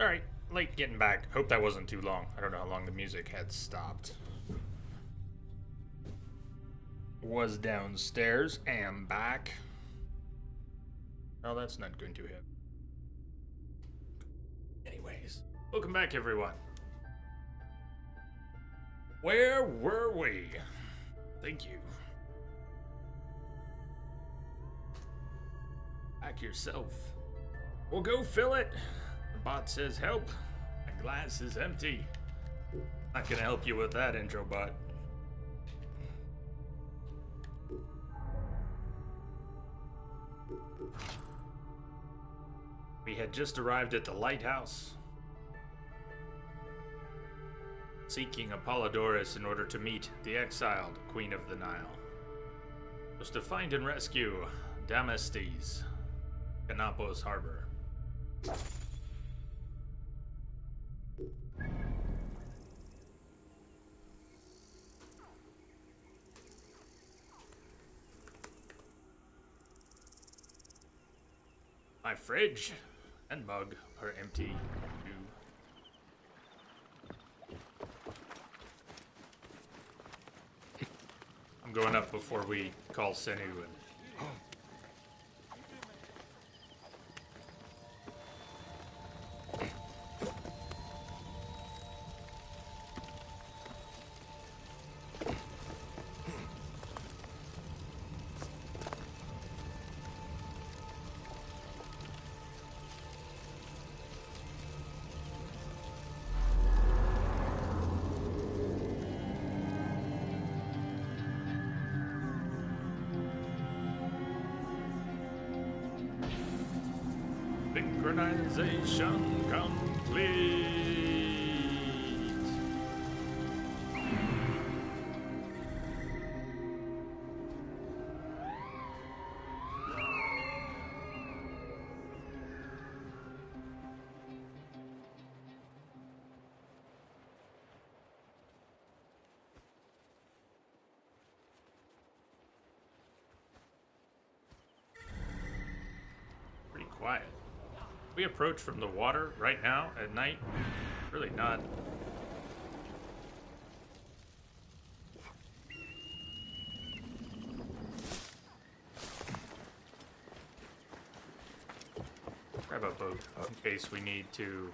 Alright, late getting back. Hope that wasn't too long. I don't know how long the music had stopped. Was downstairs, am back. Oh, that's not going to hit. Anyways, welcome back, everyone. Where were we? Thank you. Back yourself. Well, go fill it. The bot says help. My glass is empty. Not gonna help you with that intro, bot. We had just arrived at the lighthouse, seeking Apollodorus in order to meet the exiled Queen of the Nile. Was to find and rescue Damastes, Canopus Harbor. My fridge and mug are empty too. I'm going up before we call Senu and synchronization complete. Pretty quiet. We approach from the water right now at night. Really not. Grab a boat in case we need to.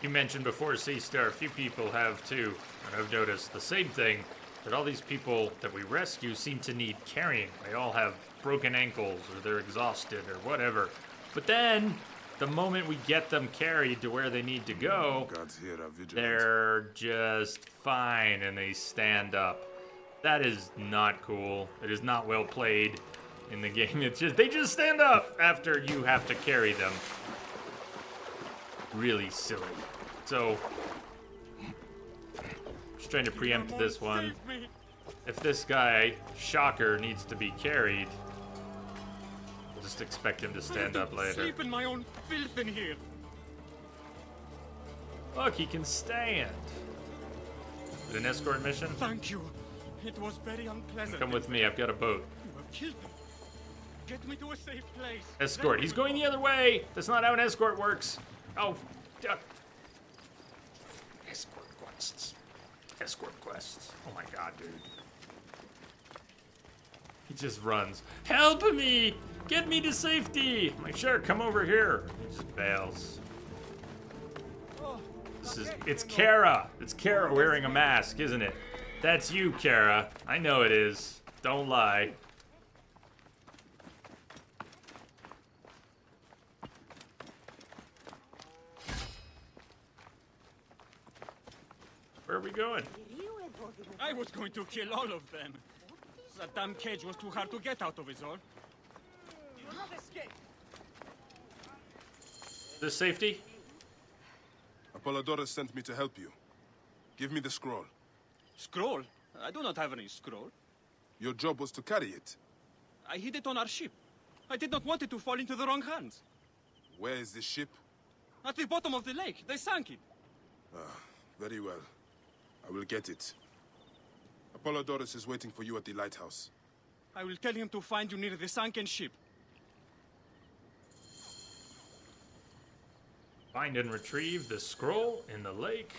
You mentioned before, C-Star, a few people have too, and I've noticed the same thing, that all these people that we rescue seem to need carrying. They all have broken ankles, or they're exhausted, or whatever. But then, the moment we get them carried to where they need to go, they're just fine, and they stand up. That is not cool. It is not well played in the game. It's just, they just stand up after you have to carry them. Really silly. So, just trying to preempt this one. If this guy, Shocker, needs to be carried, we'll just expect him to stand up later. Sleep in my own filth in here. Look, he can stand. Is it an escort mission? Thank you. It was very unpleasant. Come with me, I've got a boat. You have killed me. Get me to a safe place. Escort. He's going the other way. That's not how an escort works. Oh, escort quests. Escort quests. Oh my god, dude. He just runs. Help me! Get me to safety! I'm like, sure, come over here. He just bails. It's Kara. It's Kara wearing a mask, isn't it? That's you, Kara. I know it is. Don't lie. Where are we going? I was going to kill all of them. That damn cage was too hard to get out of, is all. Do not escape. This safety? Apollodorus sent me to help you. Give me the scroll. Scroll? I do not have any scroll. Your job was to carry it. I hid it on our ship. I did not want it to fall into the wrong hands. Where is this ship? At the bottom of the lake. They sank it. Very well. I will get it. Apollodorus is waiting for you at the lighthouse. I will tell him to find you near the sunken ship. Find and retrieve the scroll in the lake.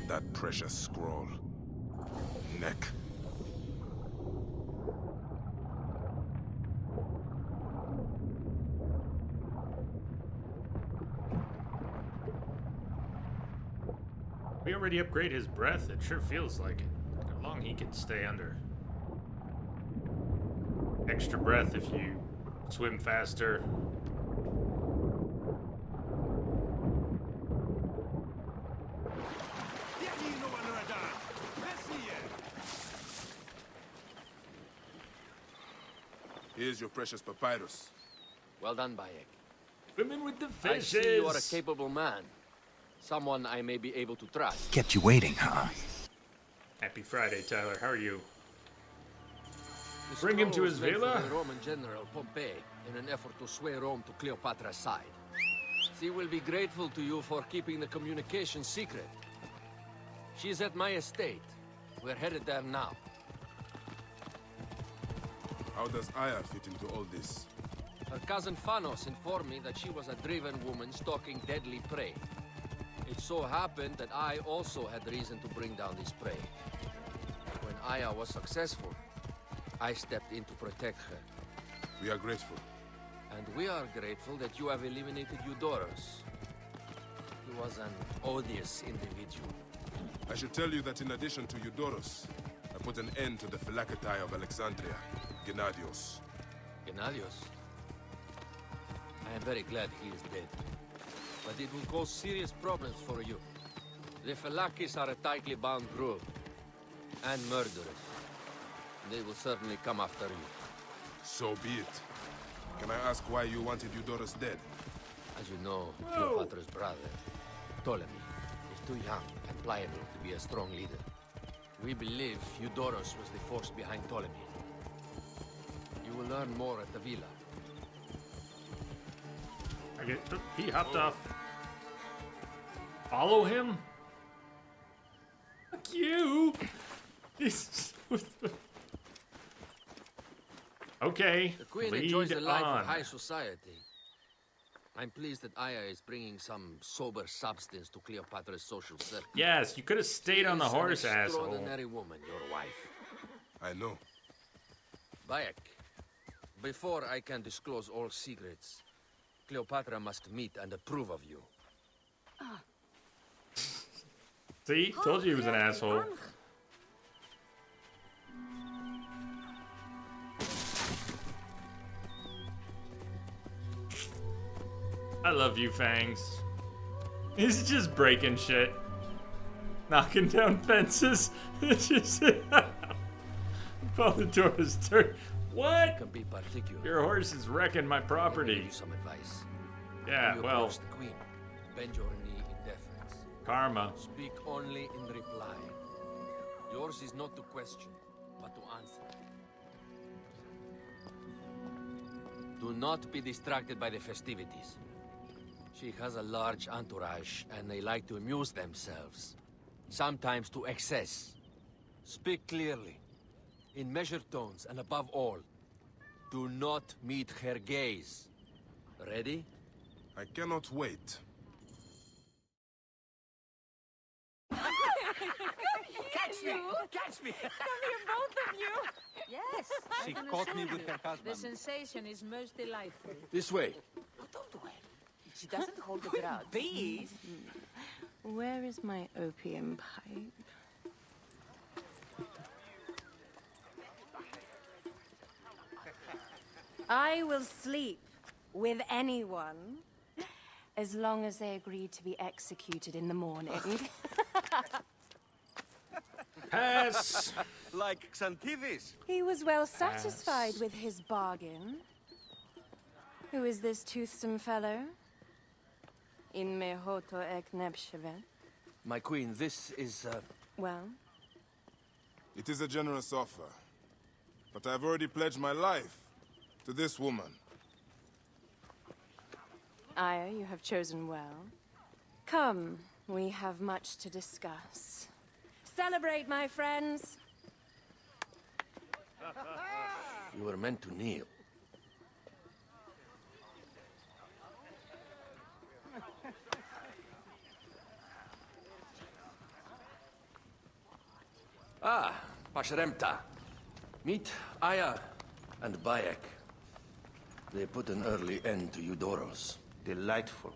That precious scroll. Neck. We already upgrade his breath. It sure feels like it. How long he can stay under. Extra breath if you swim faster. Here's your precious papyrus. Well done, Bayek. Women with the I fishes. see you are a capable man. Someone I may be able to trust. Kept you waiting, huh? Happy Friday, Tyler. How are you? The Bring him to scroll his was made for villa? the Roman general Pompey in an effort to sway Rome to Cleopatra's side. She will be grateful to you for keeping the communication secret. She's at my estate. We're headed there now. How does Aya fit into all this? Her cousin Phanos informed me that she was a driven woman stalking deadly prey. It so happened that I also had reason to bring down this prey. When Aya was successful, I stepped in to protect her. We are grateful. And we are grateful that you have eliminated Eudorus. He was an odious individual. I should tell you that in addition to Eudorus, I put an end to the Phylacetae of Alexandria, Gennadios. Gennadios? I am very glad he is dead. But it will cause serious problems for you. The Phylakis are a tightly bound group. And murderers. They will certainly come after you. So be it. Can I ask why you wanted Eudorus dead? As you know, Cleopatra's brother, Ptolemy, is too young and pliable to be a strong leader. We believe Eudorus was the force behind Ptolemy. You will learn more at the villa. He hopped off. Follow him? Fuck you! Okay, The Queen lead enjoys the life on. of high society. I'm pleased that Aya is bringing some sober substance to Cleopatra's social circle. Yes, you could have stayed on the horse, She is an asshole. extraordinary woman, your wife. I know. Bayek, before I can disclose all secrets, Cleopatra must meet and approve of you. See? Told you he was an asshole. I love you, Fangs. He's just breaking shit. knocking down fences. Did you see that? Polydorus turn. What? Can be particular. Your horse is wrecking my Let me give property. you some advice. Yeah, When you well, approach the queen, bend your knee in deference. karma. Speak only in reply. Yours is not to question, but to answer. Do not be distracted by the festivities. She has a large entourage, and they like to amuse themselves. Sometimes to excess. Speak clearly, in measured tones, and above all, do not meet her gaze. Ready? I cannot wait. Catch me! Catch me! Come here, both of you. Yes. She caught me with her husband. The sensation is most delightful. This way. Oh, don't worry. She doesn't hold the grudge. Please. Where is my opium pipe? I will sleep with anyone as long as they agree to be executed in the morning. Pass. Like Xantivis. He was well satisfied with his bargain. Who is this toothsome fellow? In mehoto ek nebshevet. My queen, this is, Well, It is a generous offer. But I've already pledged my life to this woman. Aya, you have chosen well. Come, we have much to discuss. Celebrate, my friends! you were meant to kneel. Ah, Pashremta. Meet Aya and Bayek. They put an early end to Eudoros. Delightful.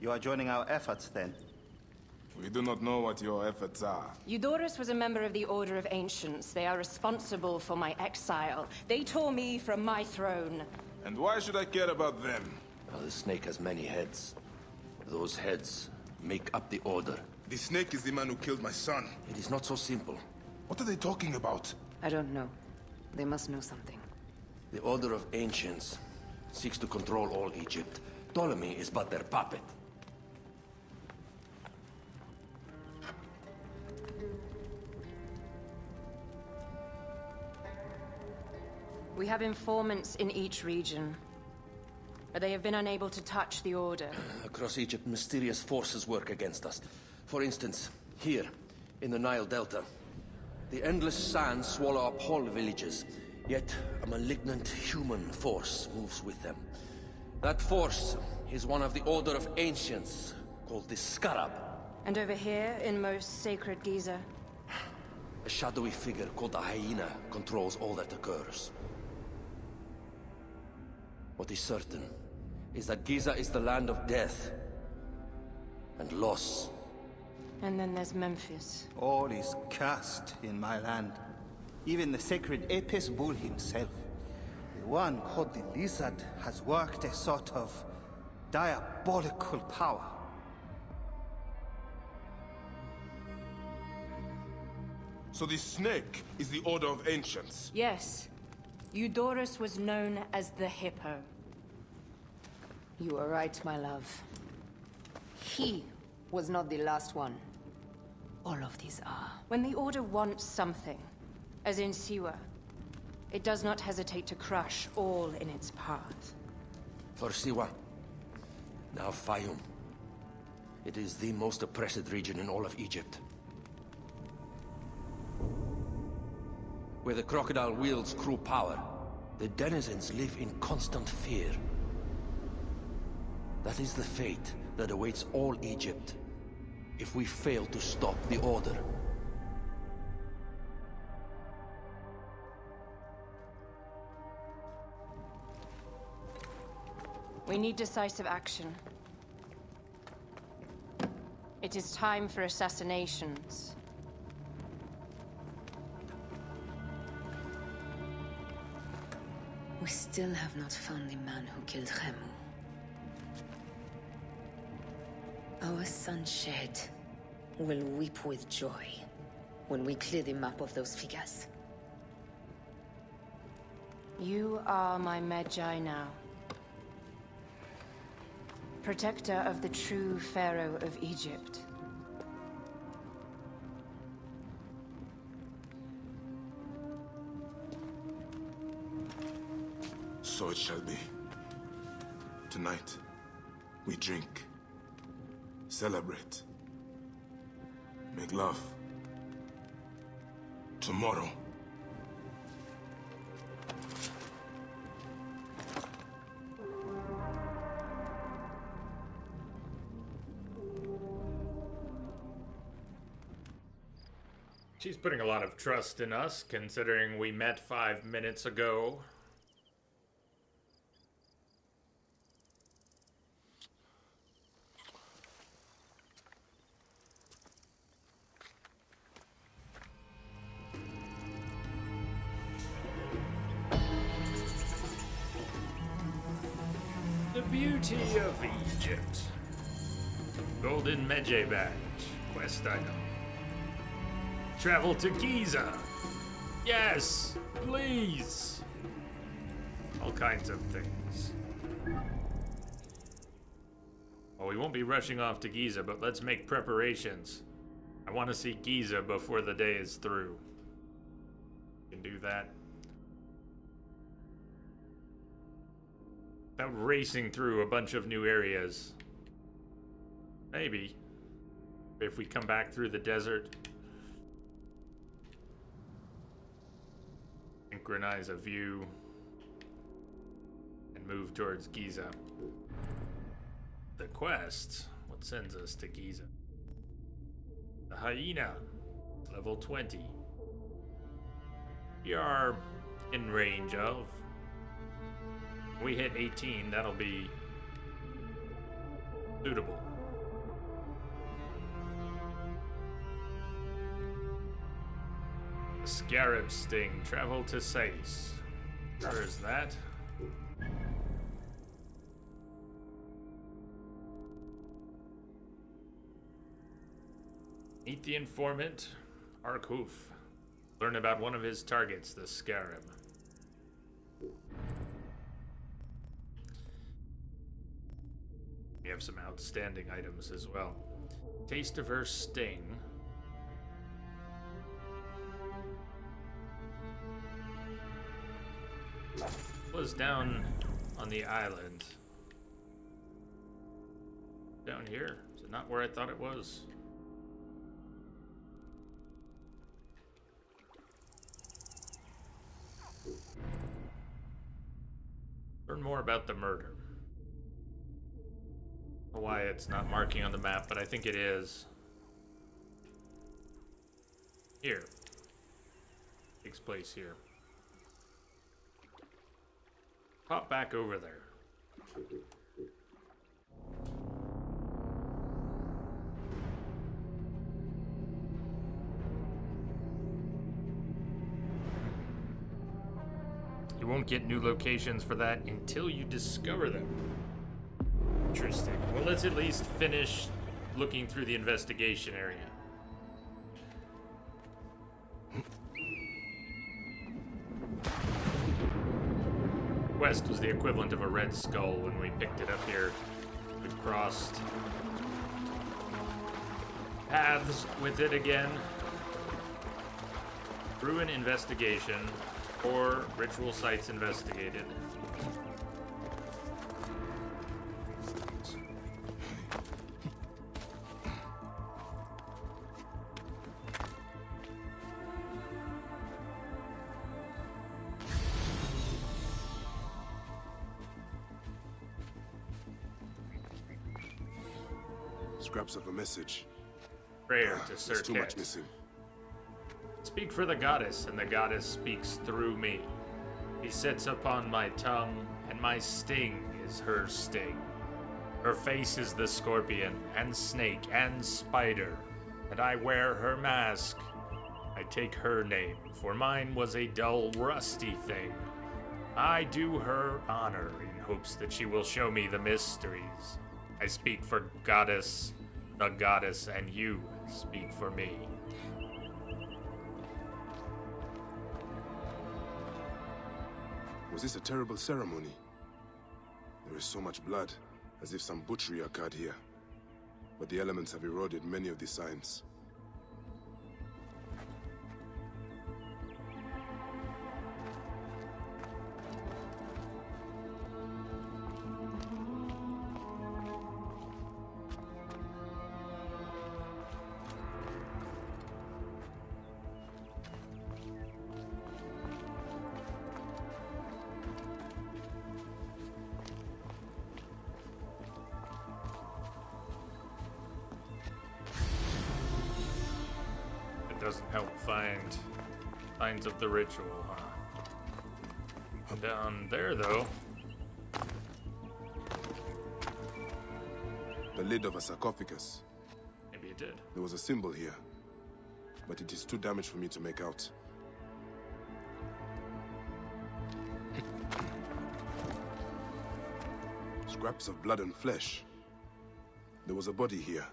You are joining our efforts, then? We do not know what your efforts are. Eudorus was a member of the Order of Ancients. They are responsible for my exile. They tore me from my throne. And why should I care about them? Now, the snake has many heads. Those heads make up the Order. The snake is the man who killed my son. It is not so simple. What are they talking about? I don't know. They must know something. The Order of Ancients seeks to control all Egypt. Ptolemy is but their puppet. We have informants in each region, but they have been unable to touch the Order. Across Egypt, mysterious forces work against us. For instance, here, in the Nile Delta, the endless sands swallow up whole villages, yet a malignant human force moves with them. That force is one of the Order of Ancients, called the Scarab. And over here, in most sacred Giza, A shadowy figure called a hyena controls all that occurs. What is certain is that Giza is the land of death and loss. and then there's Memphis. All is cursed in my land. Even the sacred Apis bull himself. The one called the Lizard has worked a sort of diabolical power. So the snake is the Order of Ancients. Yes, Eudorus was known as the Hippo. You are right, my love. He was not the last one. All of these are. When the Order wants something, as in Siwa, it does not hesitate to crush all in its path. For Siwa, now Fayum. It is the most oppressed region in all of Egypt. Where the crocodile wields cruel power, the denizens live in constant fear. That is the fate that awaits all Egypt if we fail to stop the Order. We need decisive action. It is time for assassinations. We still have not found the man who killed Khemu. Our son Shed will weep with joy when we clear the map of those figures. You are my Medjay now. Protector of the true Pharaoh of Egypt. So it shall be. Tonight, we drink, celebrate, make love. Tomorrow, She's putting a lot of trust in us, considering we met 5 minutes ago. The beauty of Egypt. Golden Medjay badge. Quest item. Travel to Giza. Yes, please. All kinds of things. Well, we won't be rushing off to Giza, but let's make preparations. I want to see Giza before the day is through. We can do that. Without racing through a bunch of new areas. Maybe. If we come back through the desert. Synchronize a view. And move towards Giza. The quest. What sends us to Giza? The hyena. Level 20. We are in range of. We hit 18, that'll be suitable. Scarab Sting, travel to Sais. Where is that? Meet the informant, Arkhoof. Learn about one of his targets, the Scarab. We have some outstanding items as well. Taste of her sting. Was down on the island. Down here? Is it not where I thought it was? Learn more about the murder. I don't know why it's not marking on the map, but I think it is. Here. Takes place here. Pop back over there. You won't get new locations for that until you discover them. Interesting. Well, let's at least finish looking through the investigation area. Quest was the equivalent of a red skull when we picked it up here. We've crossed paths with it again. Ruin investigation, or ritual sites investigated. Scraps of a message. Prayer to Sir There's too much Ket. missing. Speak for the goddess, and the goddess speaks through me. He sits upon my tongue, and my sting is her sting. Her face is the scorpion, and snake, and spider, and I wear her mask. I take her name, for mine was a dull, rusty thing. I do her honor in hopes that she will show me the mysteries. I speak for goddess, the goddess, and you, speak for me. Was this a terrible ceremony? There is so much blood, as if some butchery occurred here. But the elements have eroded many of the signs. Doesn't help find signs of the ritual, huh? Down there, though. The lid of a sarcophagus. Maybe it did. There was a symbol here, but it is too damaged for me to make out. Scraps of blood and flesh. There was a body here,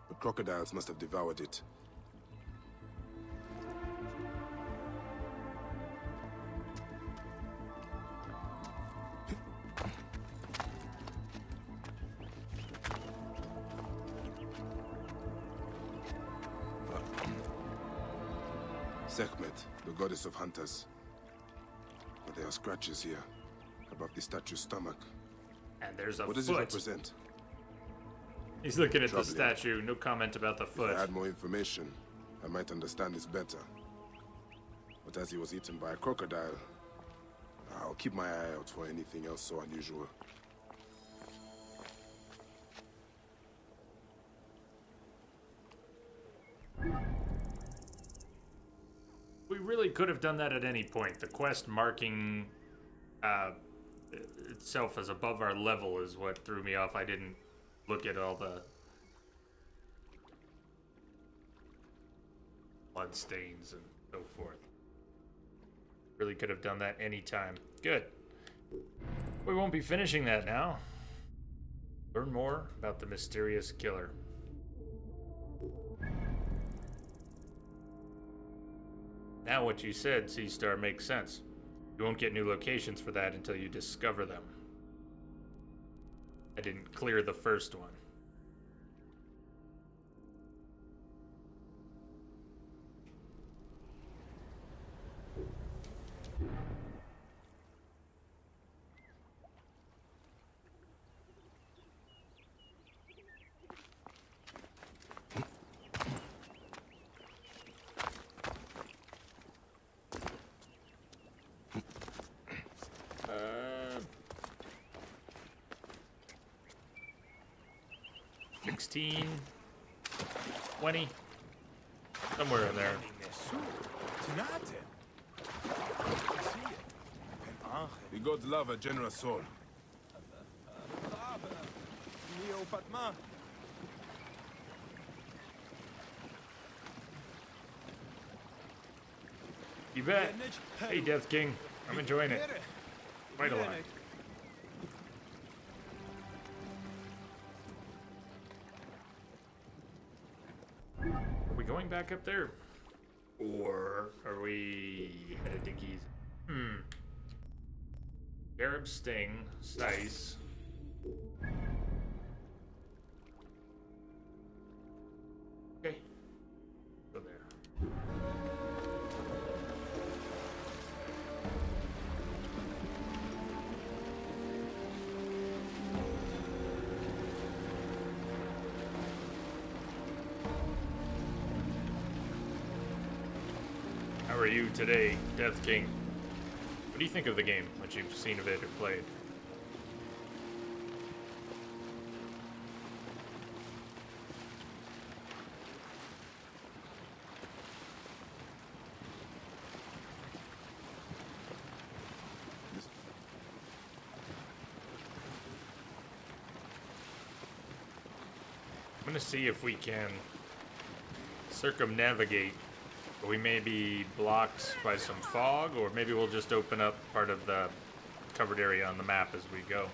but crocodiles must have devoured it. Sekhmet, the goddess of hunters. But there are scratches here, above the statue's stomach. And there's a What does foot. it represent? He's looking at the Troubling. statue. No comment about the If foot. I had more information, I might understand this better. But as he was eaten by a crocodile, I'll keep my eye out for anything else so unusual. We really could have done that at any point. The quest marking itself as above our level is what threw me off. I didn't look at all the blood stains and so forth. Really could have done that anytime. Good. We won't be finishing that now. Learn more about the mysterious killer. Now what you said, Seastar, makes sense. You won't get new locations for that until you discover them. I didn't clear the first one. Uh, 16, 20, somewhere in there. The gods love a generous soul. You bet. Hey, Death King. I'm enjoying it. Quite a lot. Are we going back up there? Or are we headed to Giza? Scarab Sting, Slice. Okay. Go there. How are you today, Death King? What do you think of the game, what you've seen of it or played? I'm gonna see if we can circumnavigate. We may be blocked by some fog, or maybe we'll just open up part of the covered area on the map as we go.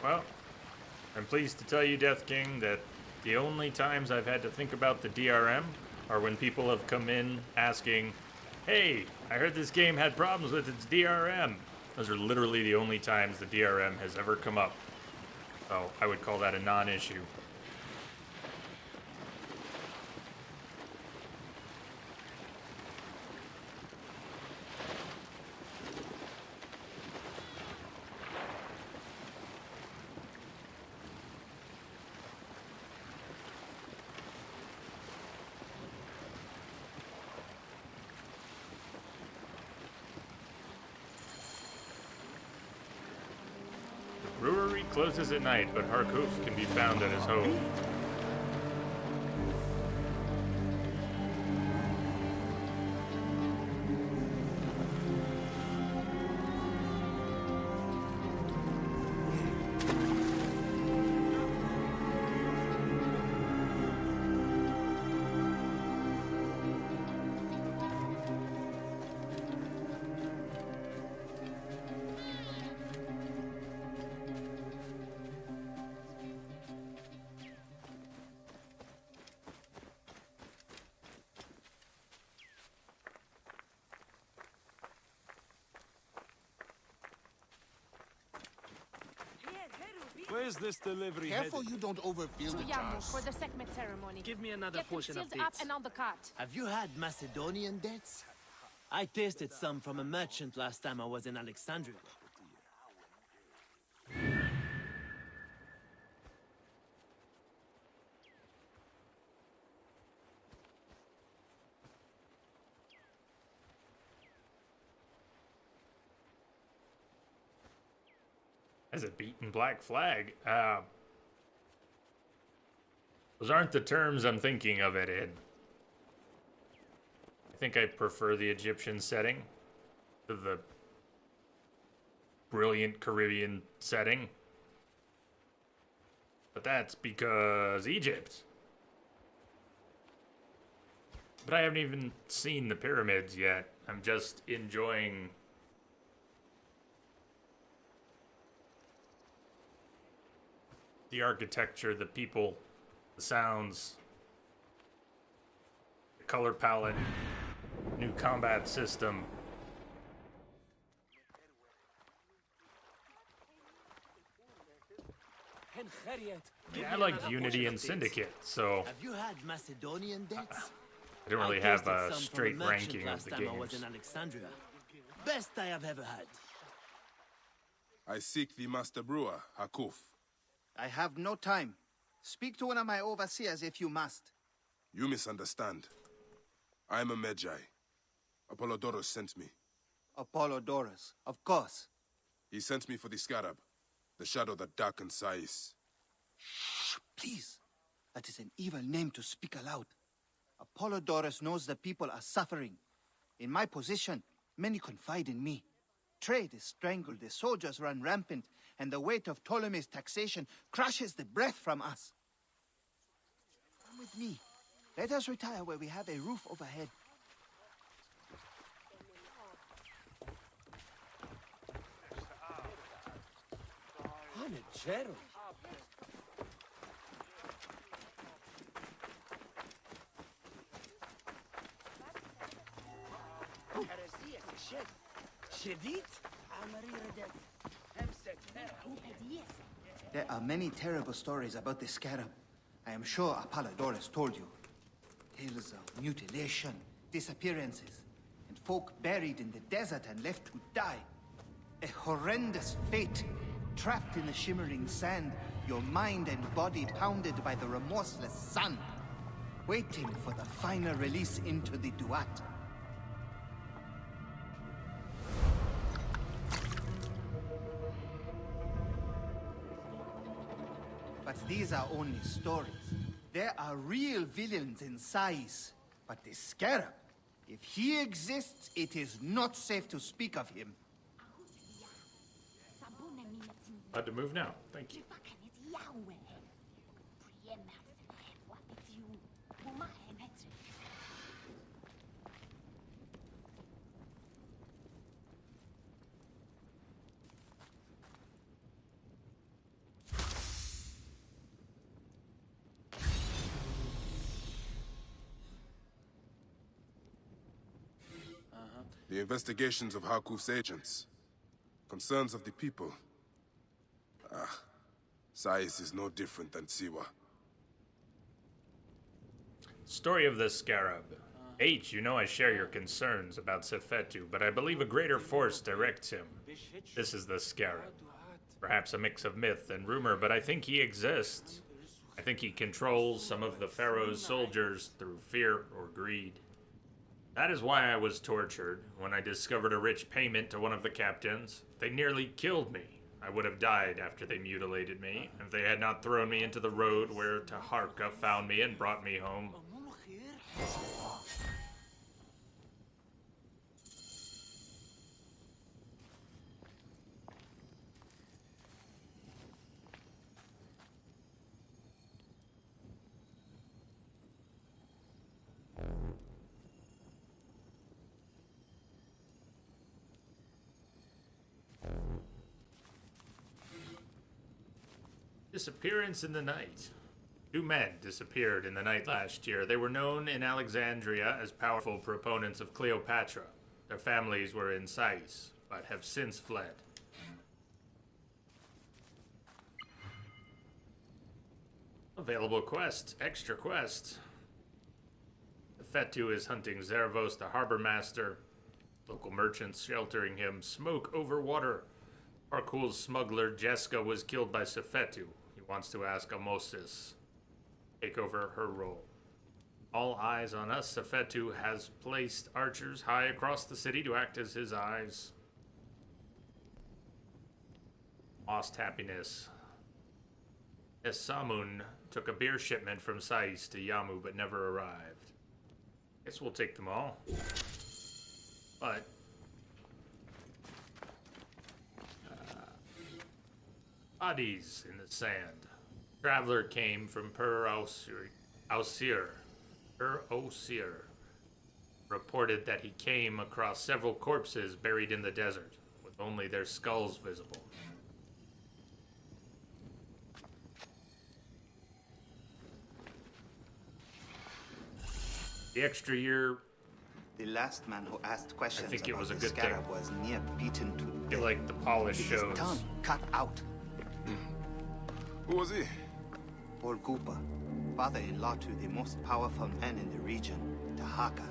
Well, I'm pleased to tell you, Death King, that the only times I've had to think about the DRM are when people have come in asking, hey, I heard this game had problems with its DRM. Those are literally the only times the DRM has ever come up. So I would call that a non-issue. Brewery closes at night, but Harkuf can be found at his home. Where's this delivery Careful headed? you don't overfill the jars. For the Sekhmet ceremony. Give me another Get them portion of sealed up dates. and on the cart. Have you had Macedonian dates? I tasted some from a merchant last time I was in Alexandria. As a beaten black flag. Those aren't the terms I'm thinking of it in. I think I prefer the Egyptian setting to the brilliant Caribbean setting. But that's because Egypt. But I haven't even seen the pyramids yet. I'm just enjoying the architecture, the people, the sounds, the color palette, new combat system. Yeah, I liked Unity and Syndicate, so Have you had Macedonian dates? I don't really I have tasted a some from straight merchant ranking of last the time I was games. in Alexandria. Best I have ever had. I seek the Master Brewer, Hakuf. I have no time. Speak to one of my overseers if you must. You misunderstand. I am a Magi. Apollodorus sent me. Apollodorus, of course. He sent me for the Scarab, the shadow that darkens Sais. Shh, please. That is an evil name to speak aloud. Apollodorus knows the people are suffering. In my position, many confide in me. Trade is strangled, the soldiers run rampant, and the weight of Ptolemy's taxation crushes the breath from us. Come with me. Let us retire where we have a roof overhead. Hanachero. There are many terrible stories about the Scarab. I am sure Apollodorus told you. Tales of mutilation, disappearances, and folk buried in the desert and left to die. A horrendous fate. Trapped in the shimmering sand, your mind and body pounded by the remorseless sun. Waiting for the final release into the Duat. But these are only stories. There are real villains in Sais. But the Scarab, if he exists, it is not safe to speak of him. Allowed to move now. Thank you. The investigations of Harkuf's agents. Concerns of the people. Sais is no different than Siwa. Story of the Scarab. H, you know I share your concerns about Sefetu, but I believe a greater force directs him. This is the Scarab. Perhaps a mix of myth and rumor, but I think he exists. I think he controls some of the Pharaoh's soldiers through fear or greed. That is why I was tortured. When I discovered a rich payment to one of the captains, they nearly killed me. I would have died after they mutilated me, if they had not thrown me into the road where Taharka found me and brought me home. Disappearance in the night. 2 men disappeared in the night last year. They were known in Alexandria as powerful proponents of Cleopatra. Their families were in Sais, but have since fled. Available quest. Extra quest. Fetu is hunting Zervos, the harbor master. Local merchants sheltering him. Smoke over water. Harkul's smuggler Jeska was killed by Sefetu. He wants to ask Amosis take over her role. All eyes on us. Sefetu has placed archers high across the city to act as his eyes. Lost happiness. Esamun took a beer shipment from Sais to Yamu but never arrived. Guess we'll take them all. But bodies in the sand. Traveler came from Ausir. Reported that he came across several corpses buried in the desert, with only their skulls visible. The extra year. The last man who asked questions I think it about was a the good scarab thing. was near beaten to I feel like the polish his shows. tongue cut out. Who was he? Orgupa, father-in-law to the most powerful man in the region, Tahaka.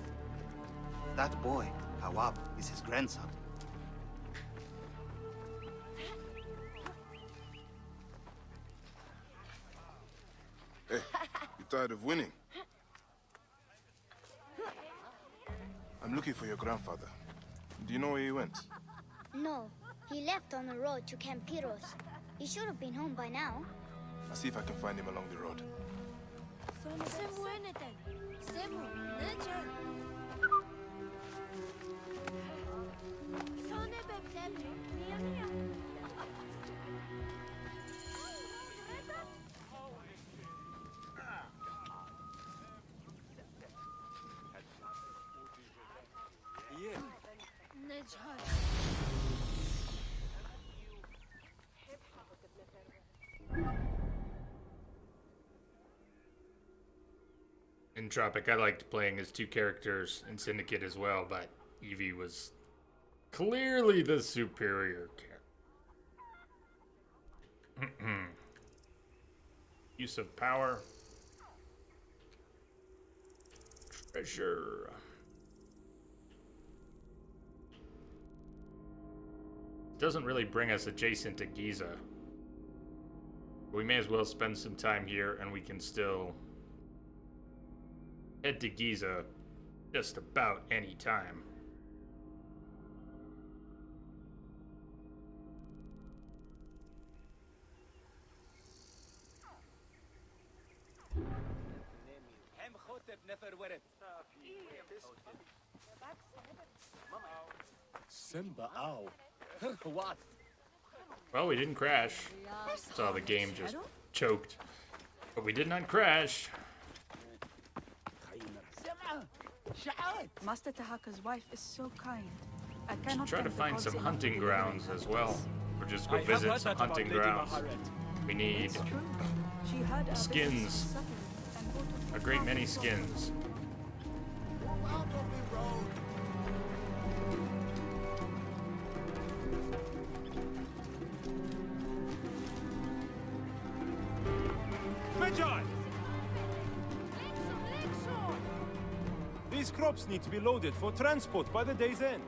That boy, Hawab, is his grandson. Hey, you tired of winning? I'm looking for your grandfather. Do you know where he went? No, he left on the road to Camp Piros. He should have been home by now. I'll see if I can find him along the road. In Tropic, I liked playing as 2 characters in Syndicate as well, but Evie was clearly the superior character. Use of power. Treasure. Doesn't really bring us adjacent to Giza. We may as well spend some time here and we can still head to Giza just about any time. Simba, ow. What? Well, we didn't crash. Saw the game just choked. But we did not crash. Master Tahaka's wife is so kind. I cannot Try to thank the find gods some enough hunting for grounds delivering as her well. to Or just go I have visit heard some that about hunting Lady grounds. Maharet. We need us. It's true. She heard our skins. business suffered and brought a great many skins. Magi! These crops need to be loaded for transport by the day's end.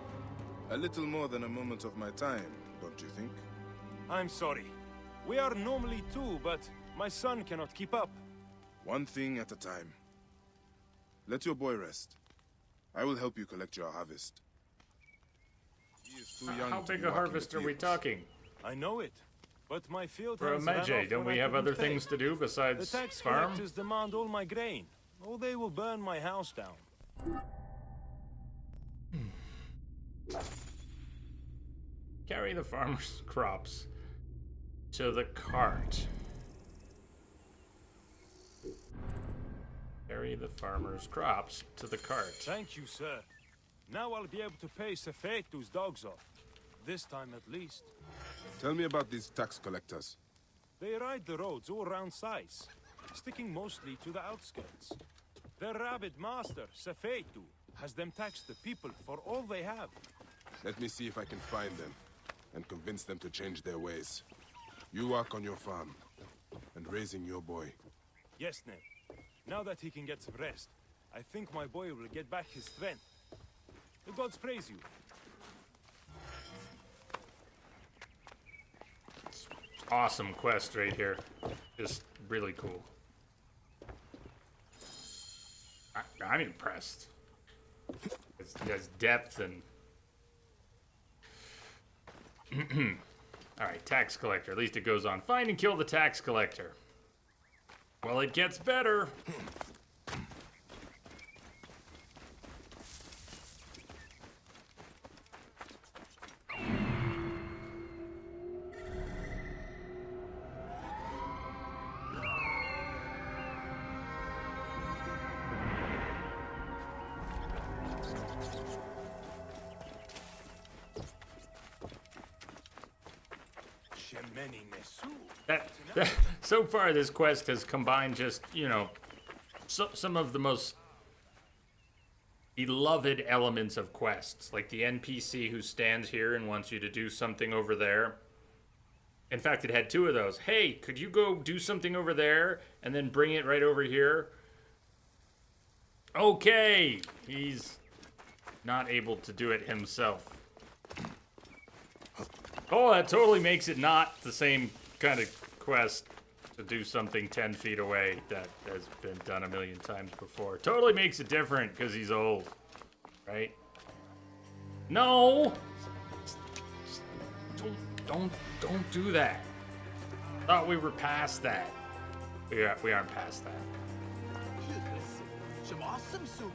A little more than a moment of my time, don't you think? I'm sorry. We are normally two, but my son cannot keep up. One thing at a time. Let your boy rest. I will help you collect your harvest. He is too young How to big be a working harvest the are we fields. talking? I know it, but my field For a hands ran Magi, off don't when we I have other couldn't pay. things to do The besides tax farm? collectors demand all my grain, or they will burn my house down. Carry the farmer's crops to the cart. Carry the farmer's crops to the cart. Thank you, sir. Now I'll be able to pay Sefetu's dogs off. This time at least. Tell me about these tax collectors. They ride the roads all around Sais, sticking mostly to the outskirts. Their rabid master, Sefetu, has them tax the people for all they have. Let me see if I can find them and convince them to change their ways. You work on your farm and raising your boy. Yes, Ned. Now that he can get some rest, I think my boy will get back his strength. The gods praise you. Awesome quest right here. Just really cool. I'm impressed. There's depth and... Alright, tax collector. At least it goes on. Find and kill the tax collector. Well, it gets better. So far, this quest has combined just, you know, some of the most beloved elements of quests, like the NPC who stands here and wants you to do something over there. In fact, it had two of those. Hey, could you go do something over there and then bring it right over here? Okay, he's not able to do it himself. Oh, that totally makes it not the same kind of quest to do something 10 feet away that has been done a million times before. Totally makes it different because he's old, right? No! Don't do that. Thought we were past that. We aren't past that. Some awesome soup.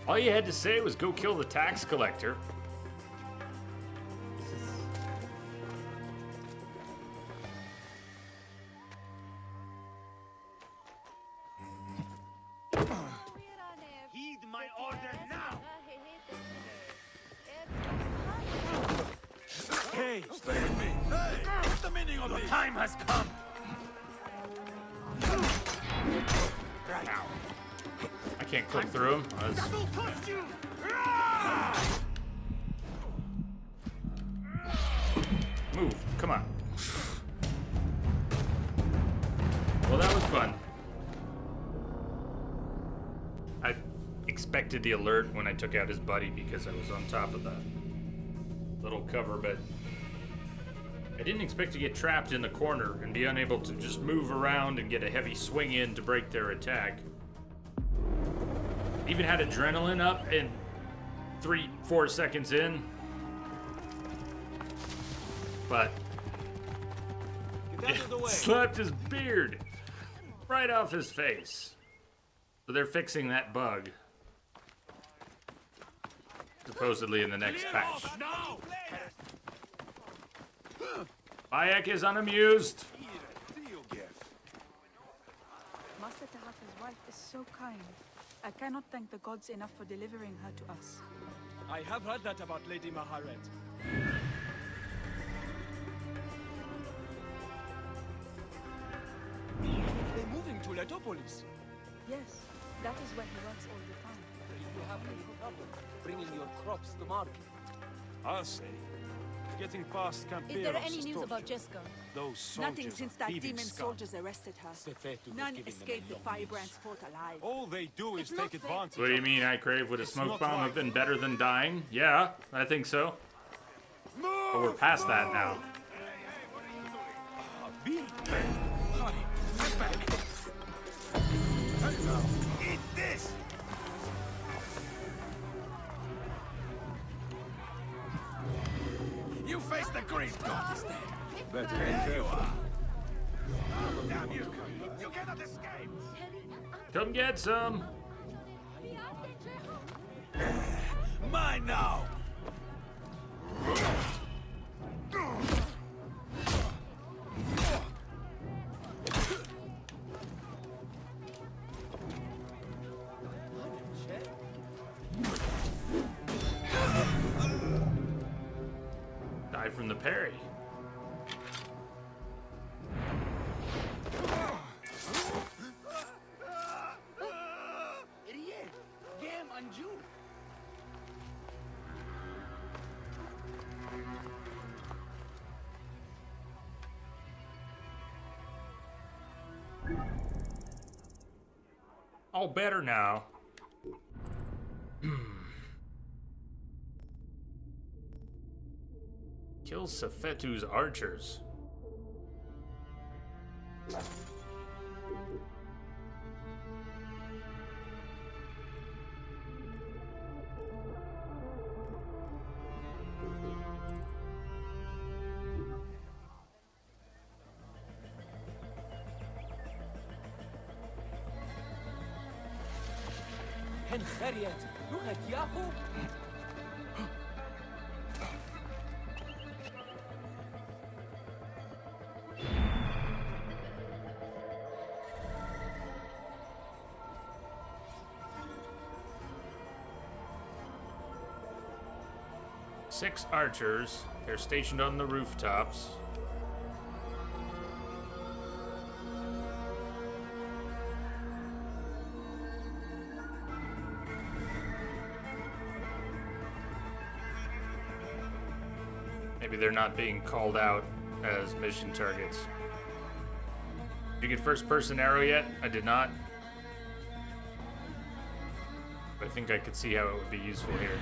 All you had to say was go kill the tax collector. Heed my order now. Hey, stay with me. Hey, what's the meaning of it? Time has come. Ow. I can't click through him. That'll cost you. Move. Come on. Well, that was fun. I expected the alert when I took out his buddy because I was on top of the little cover, but I didn't expect to get trapped in the corner and be unable to just move around and get a heavy swing in to break their attack. Even had adrenaline up and 3-4 seconds in. But Get out of the way. slapped his beard right off his face. So they're fixing that bug. Supposedly in the next patch. Now. Bayek is unamused. Master Tahafa's wife is so kind. I cannot thank the gods enough for delivering her to us. I have heard that about Lady Maharet. They're moving to Letopolis. Yes, that is where he works all the time. You have any trouble bringing your crops to market? I'll say. Getting past Campiros Is there any is news torture. about Jessica? Those soldiers Nothing since are that thieving demon scum. soldiers arrested her. Sefetu was None giving them escaped the a long Firebrand's fort alive. All they do is It's not take fair. advantage. What do you of mean, I crave? Would a It's smoke not bomb right. have been better than dying? Yeah, I think so. But we're past that now. Eat this! You face the Great God instead. Better be careful. Damn you! You cannot escape! Come get some. Mine now! Die from the parry. All better now. Kill Sefetu's archers. Hencheriet, Ruchet Yahu. Six archers. They're stationed on the rooftops. Maybe they're not being called out as mission targets. Did you get first person arrow yet? I did not. But I think I could see how it would be useful here.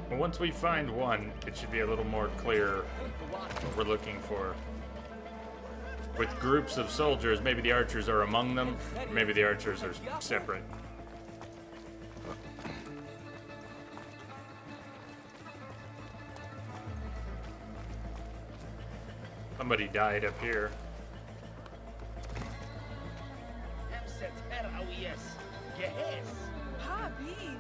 Well, once we find one, it should be a little more clear what we're looking for. With groups of soldiers, maybe the archers are among them, or maybe the archers are separate. Somebody died up here. Ha, Bean!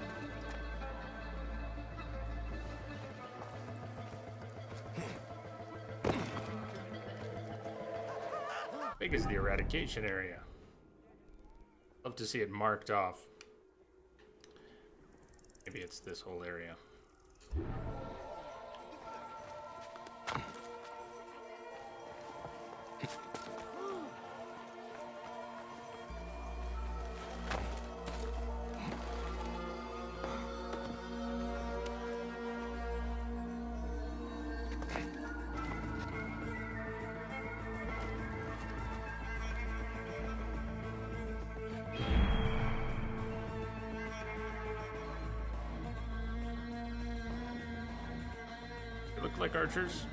How big is the eradication area? Love to see it marked off. Maybe it's this whole area. They look like archers.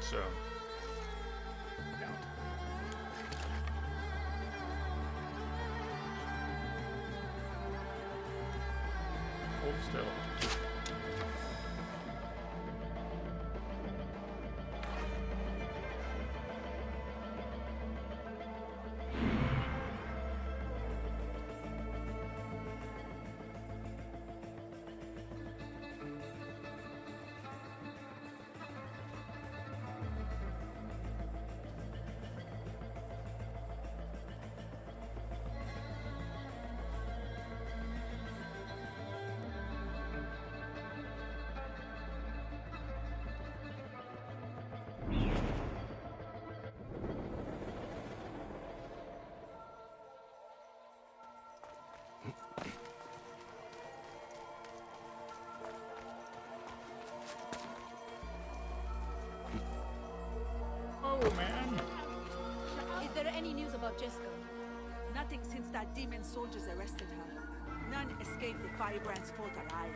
So, yeah. still. Oh, man. Is there any news about Jessica? Nothing since that demon soldiers arrested her. None escaped the Firebrand's fault alive.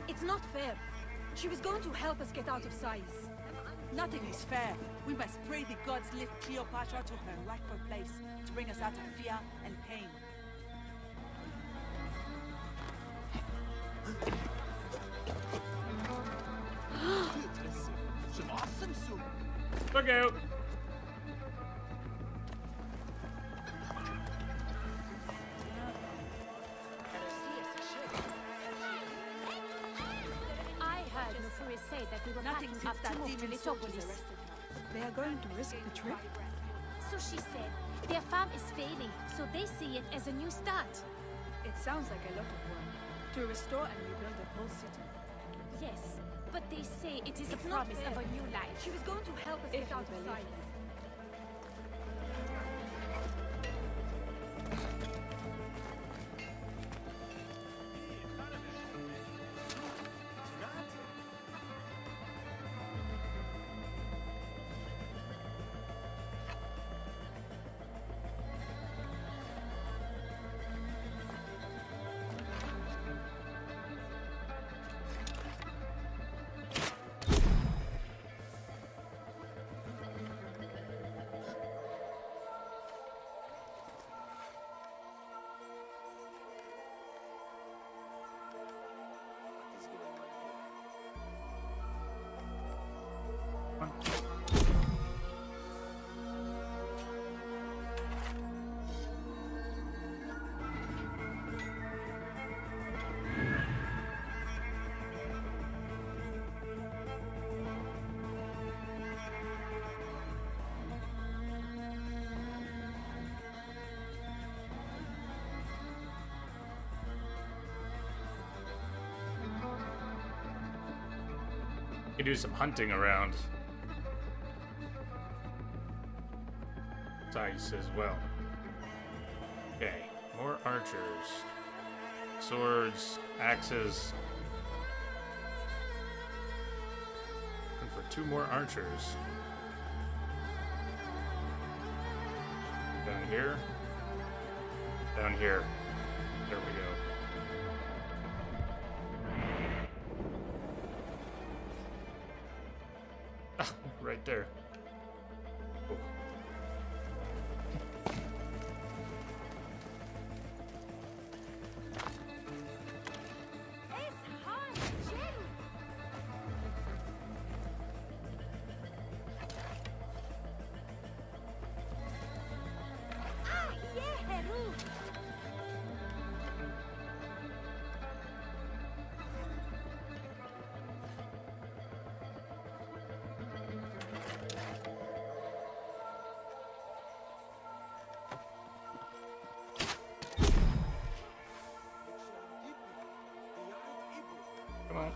It's not fair. She was going to help us get out of size. Nothing is fair. We must pray the gods lift Cleopatra to her rightful place to bring us out of fear and pain. Look out! I heard Nufuri say that we were Nothing packing since up that to move to demon soldiers Litopolis. arrested her. They are going to risk the trip? So she said. Their farm is failing, so they see it as a new start. It sounds like a lot of work. To restore and rebuild the whole city. Yes, but they say it is a It's not promise fair. of a new life. She was going to help us If get you out of believe sight. You can do some hunting around Dice as well. Okay, more archers. Swords, axes. Looking for 2 more archers. Down here. Down here. There we go. Right there. Cool. Come on.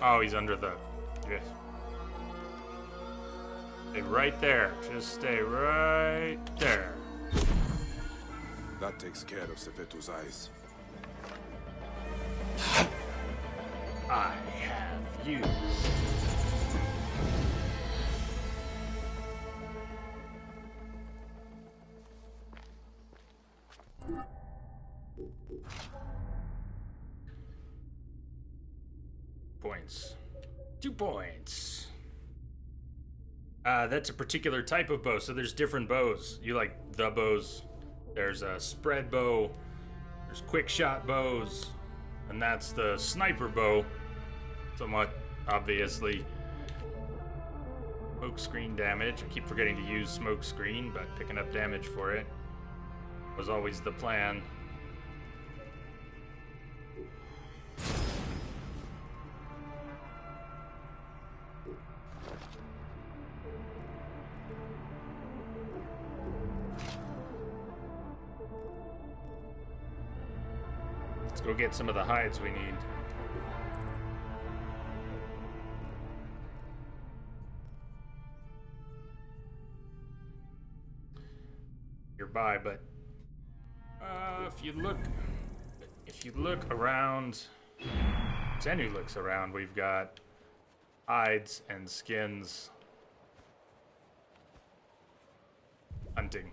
Oh, he's under the... Yes. Stay right there. Just stay right there. That takes care of Sefetu's eyes. I have you. Points. 2 points. That's a particular type of bow, so there's different bows. You like the bows. There's a spread bow. There's quick shot bows. And that's the sniper bow. Somewhat obviously. Smoke screen damage. I keep forgetting to use smoke screen, but picking up damage for it was always the plan. Let's go get some of the hides we need. Nearby, but if you look around, Zenu looks around, we've got hides and skins hunting.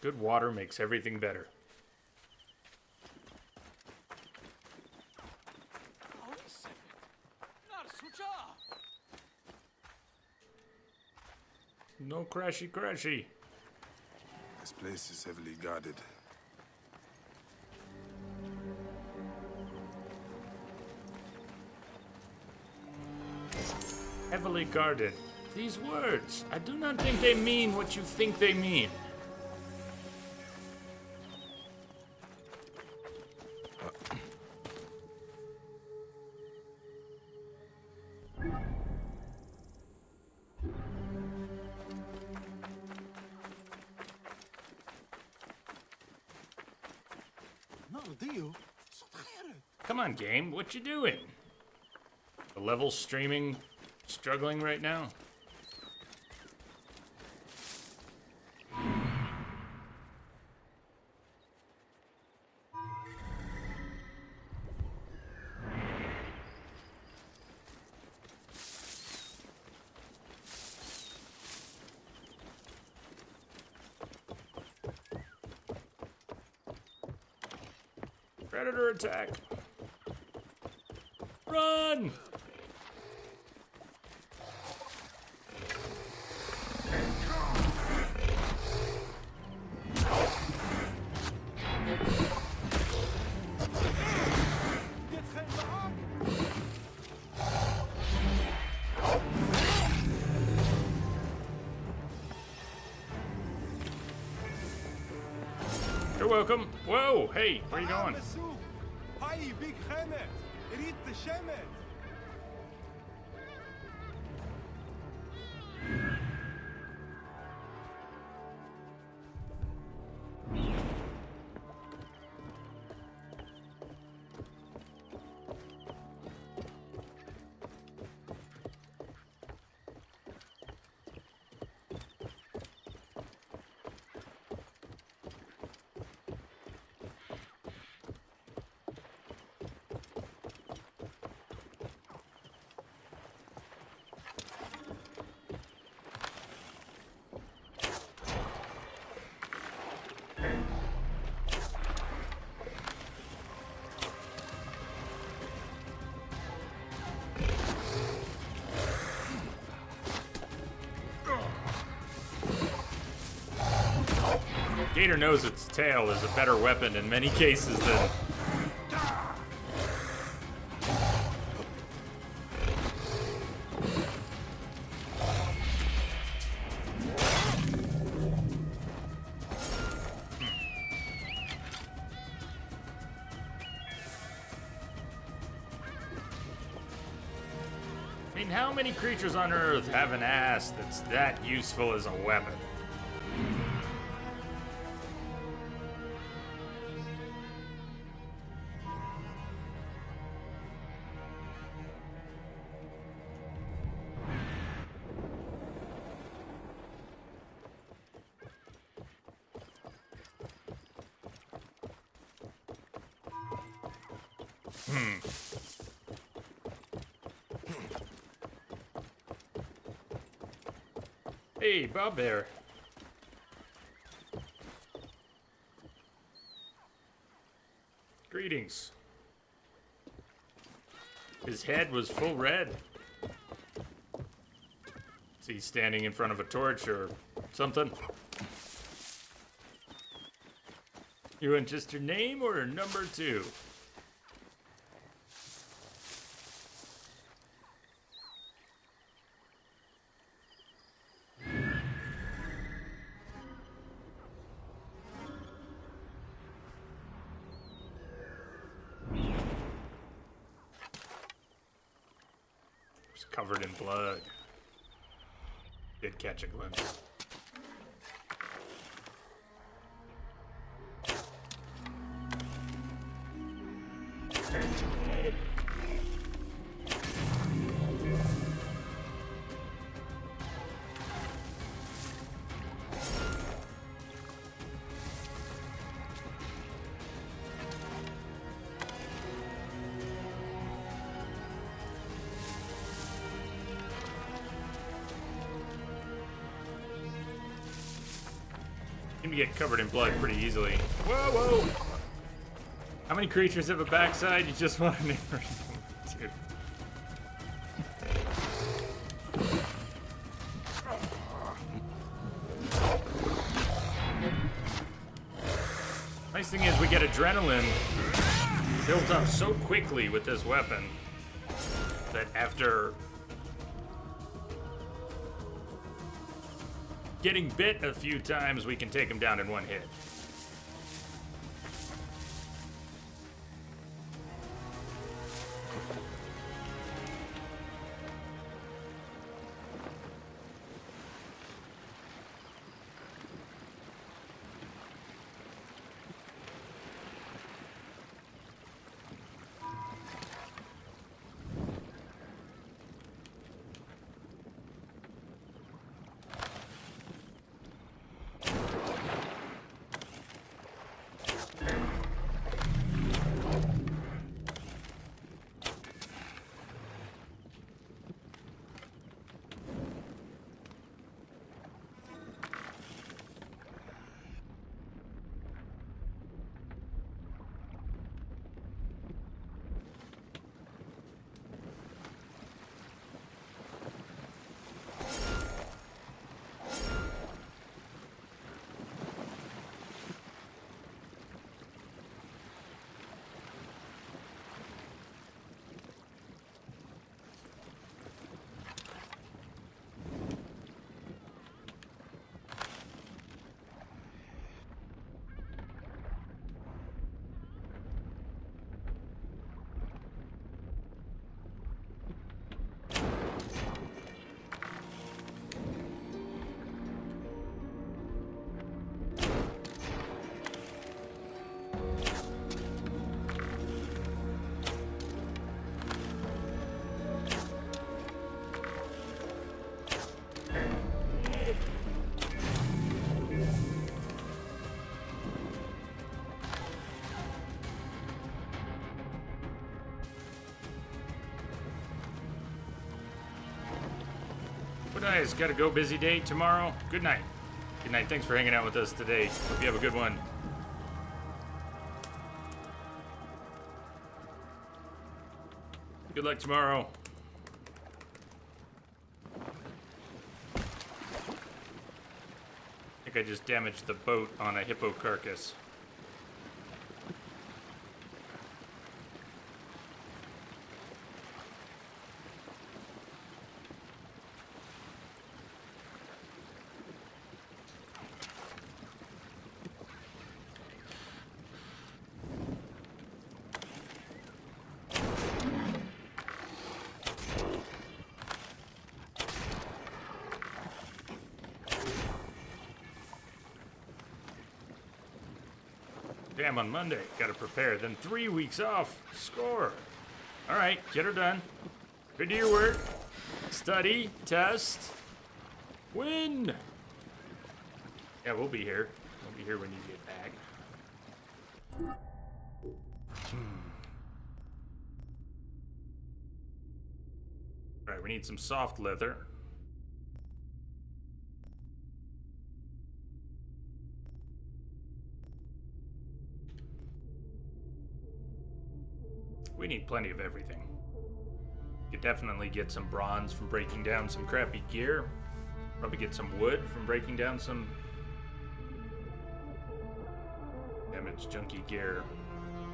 Good water makes everything better. No crashy crashy. This place is heavily guarded. Heavily guarded. These words, I do not think they mean what you think they mean. Come on, game. What you doing? The level's streaming, struggling right now. Predator attack. Run! You're welcome. Whoa, hey, where you going? Hi, big Hemet. Read the Shemet. Gator knows its tail is a better weapon in many cases than... I mean, how many creatures on Earth have an ass that's that useful as a weapon? Hey, Bob Bear. Greetings. His head was full red. Is he standing in front of a torch or something? You want just your name or number 2? It's covered in blood. Did catch a glimpse. Seem to get covered in blood pretty easily. Whoa, whoa! How many creatures have a backside? You just want to name her. Dude. Nice thing is we get adrenaline built up so quickly with this weapon that after getting bit a few times, we can take him down in one hit. Nice. Gotta go. Busy day tomorrow. Good night. Good night. Thanks for hanging out with us today. Hope you have a good one. Good luck tomorrow. I think I just damaged the boat on a hippo carcass. Damn, on Monday. Gotta prepare. Then 3 weeks off. Score. Alright, get her done. Good to your work. Study. Test. Win! Yeah, we'll be here. We'll be here when you get back. Alright, we need some soft leather. We need plenty of everything. Could definitely get some bronze from breaking down some crappy gear. Probably get some wood from breaking down some damaged junky gear.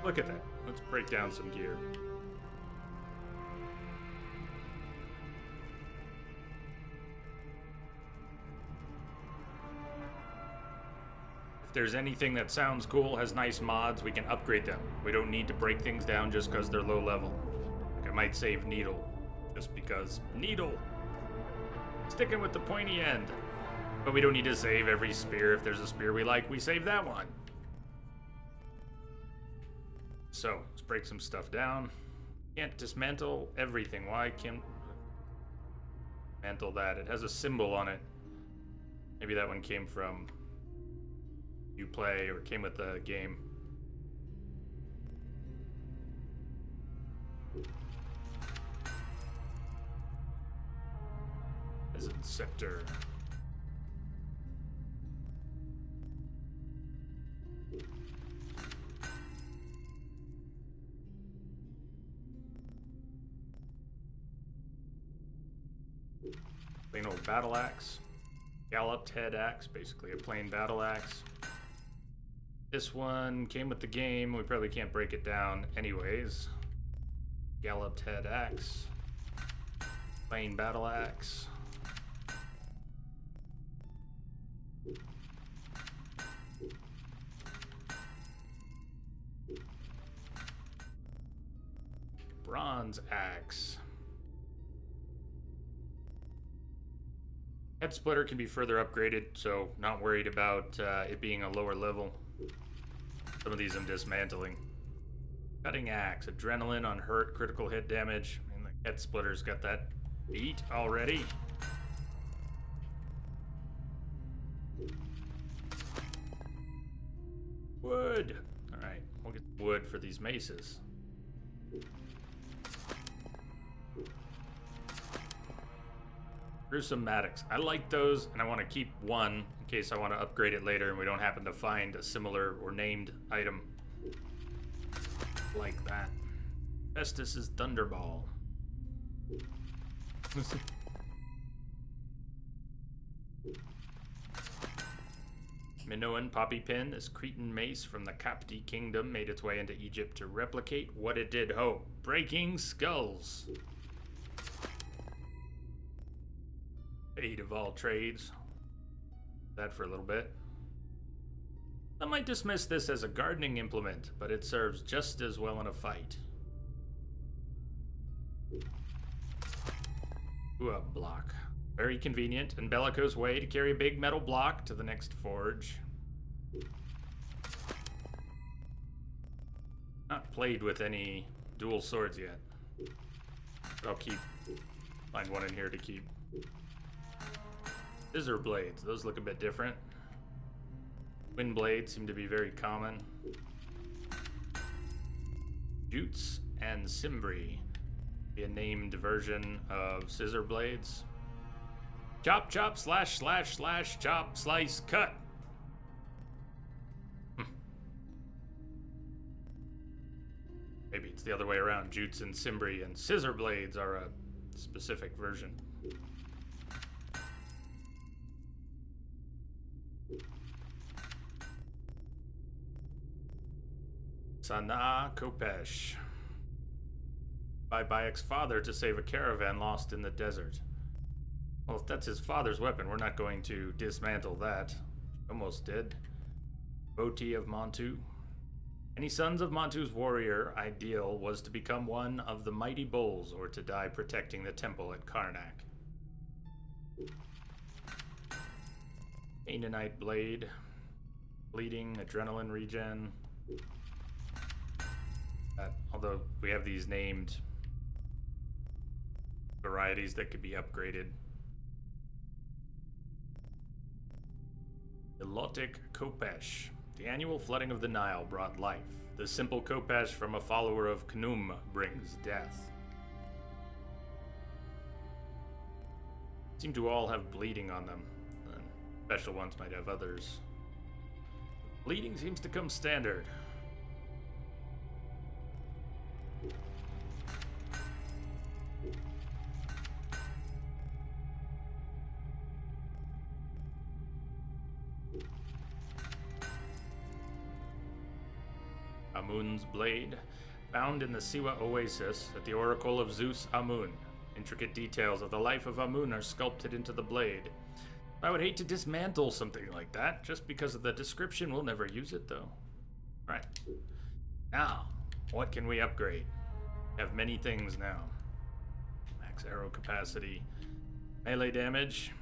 Look at that. Let's break down some gear. If there's anything that sounds cool, has nice mods, we can upgrade them. We don't need to break things down just because they're low level. Like I might save Needle, just because Needle. Sticking with the pointy end. But we don't need to save every spear. If there's a spear we like, we save that one. So, let's break some stuff down. Can't dismantle everything. Why can't dismantle that? It has a symbol on it. Maybe that one came from Uplay or came with the game. Peasant Scepter. Plain old battle axe. Galloped head axe, basically a plain battle axe. This one came with the game. We probably can't break it down anyways. Galloped head axe. Plain battle axe. Bronze axe. Head splitter can be further upgraded, so not worried about it being a lower level. Some of these I'm dismantling. Cutting axe, adrenaline on hurt, critical hit damage. And the head splitter's got that beat already. Wood. All right, we'll get wood for these maces. Gruesome Maddox. I like those, and I want to keep one in case I want to upgrade it later and we don't happen to find a similar or named item like that. Festus's Thunderball. Minoan Poppy Pin. This Cretan mace from the Kapti Kingdom made its way into Egypt to replicate what it did home, breaking skulls. Aid of all trades. That for a little bit. I might dismiss this as a gardening implement, but it serves just as well in a fight. Ooh, a block. Very convenient and bellicose way to carry a big metal block to the next forge. Not played with any dual swords yet. But I'll find one in here to keep. Scissor blades, those look a bit different. Wind blades seem to be very common. Jutes and Cimbri, be a named version of scissor blades. Chop, chop, slash, slash, slash, chop, slice, cut. Maybe it's the other way around. Jutes and Cimbri and scissor blades are a specific version. Sanaa Kopesh. By Bayek's father to save a caravan lost in the desert. Well, if that's his father's weapon, we're not going to dismantle that. Almost did. Boti of Montu. Any sons of Montu's warrior ideal was to become one of the mighty bulls or to die protecting the temple at Karnak. Canaanite blade. Bleeding, adrenaline regen. Although we have these named varieties that could be upgraded. Elotic Kopesh. The annual flooding of the Nile brought life. The simple Kopesh from a follower of Khnum brings death. seem to all have bleeding on them. And special ones might have others. Bleeding seems to come standard. Amun's blade, found in the Siwa Oasis at the Oracle of Zeus Amun. Intricate details of the life of Amun are sculpted into the blade. I would hate to dismantle something like that. Just because of the description, we'll never use it, though. Right. Now, what can we upgrade? We have many things now. Max arrow capacity. Melee damage.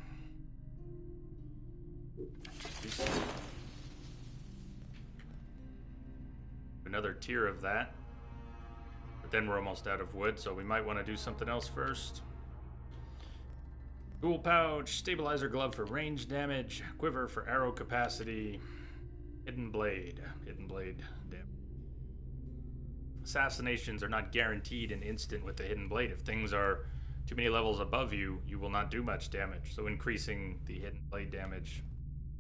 Another tier of that. But then we're almost out of wood, so we might want to do something else first. Tool pouch, stabilizer glove for range damage, quiver for arrow capacity, hidden blade damage. Assassinations are not guaranteed an instant with the hidden blade. If things are too many levels above you, you will not do much damage. So increasing the hidden blade damage,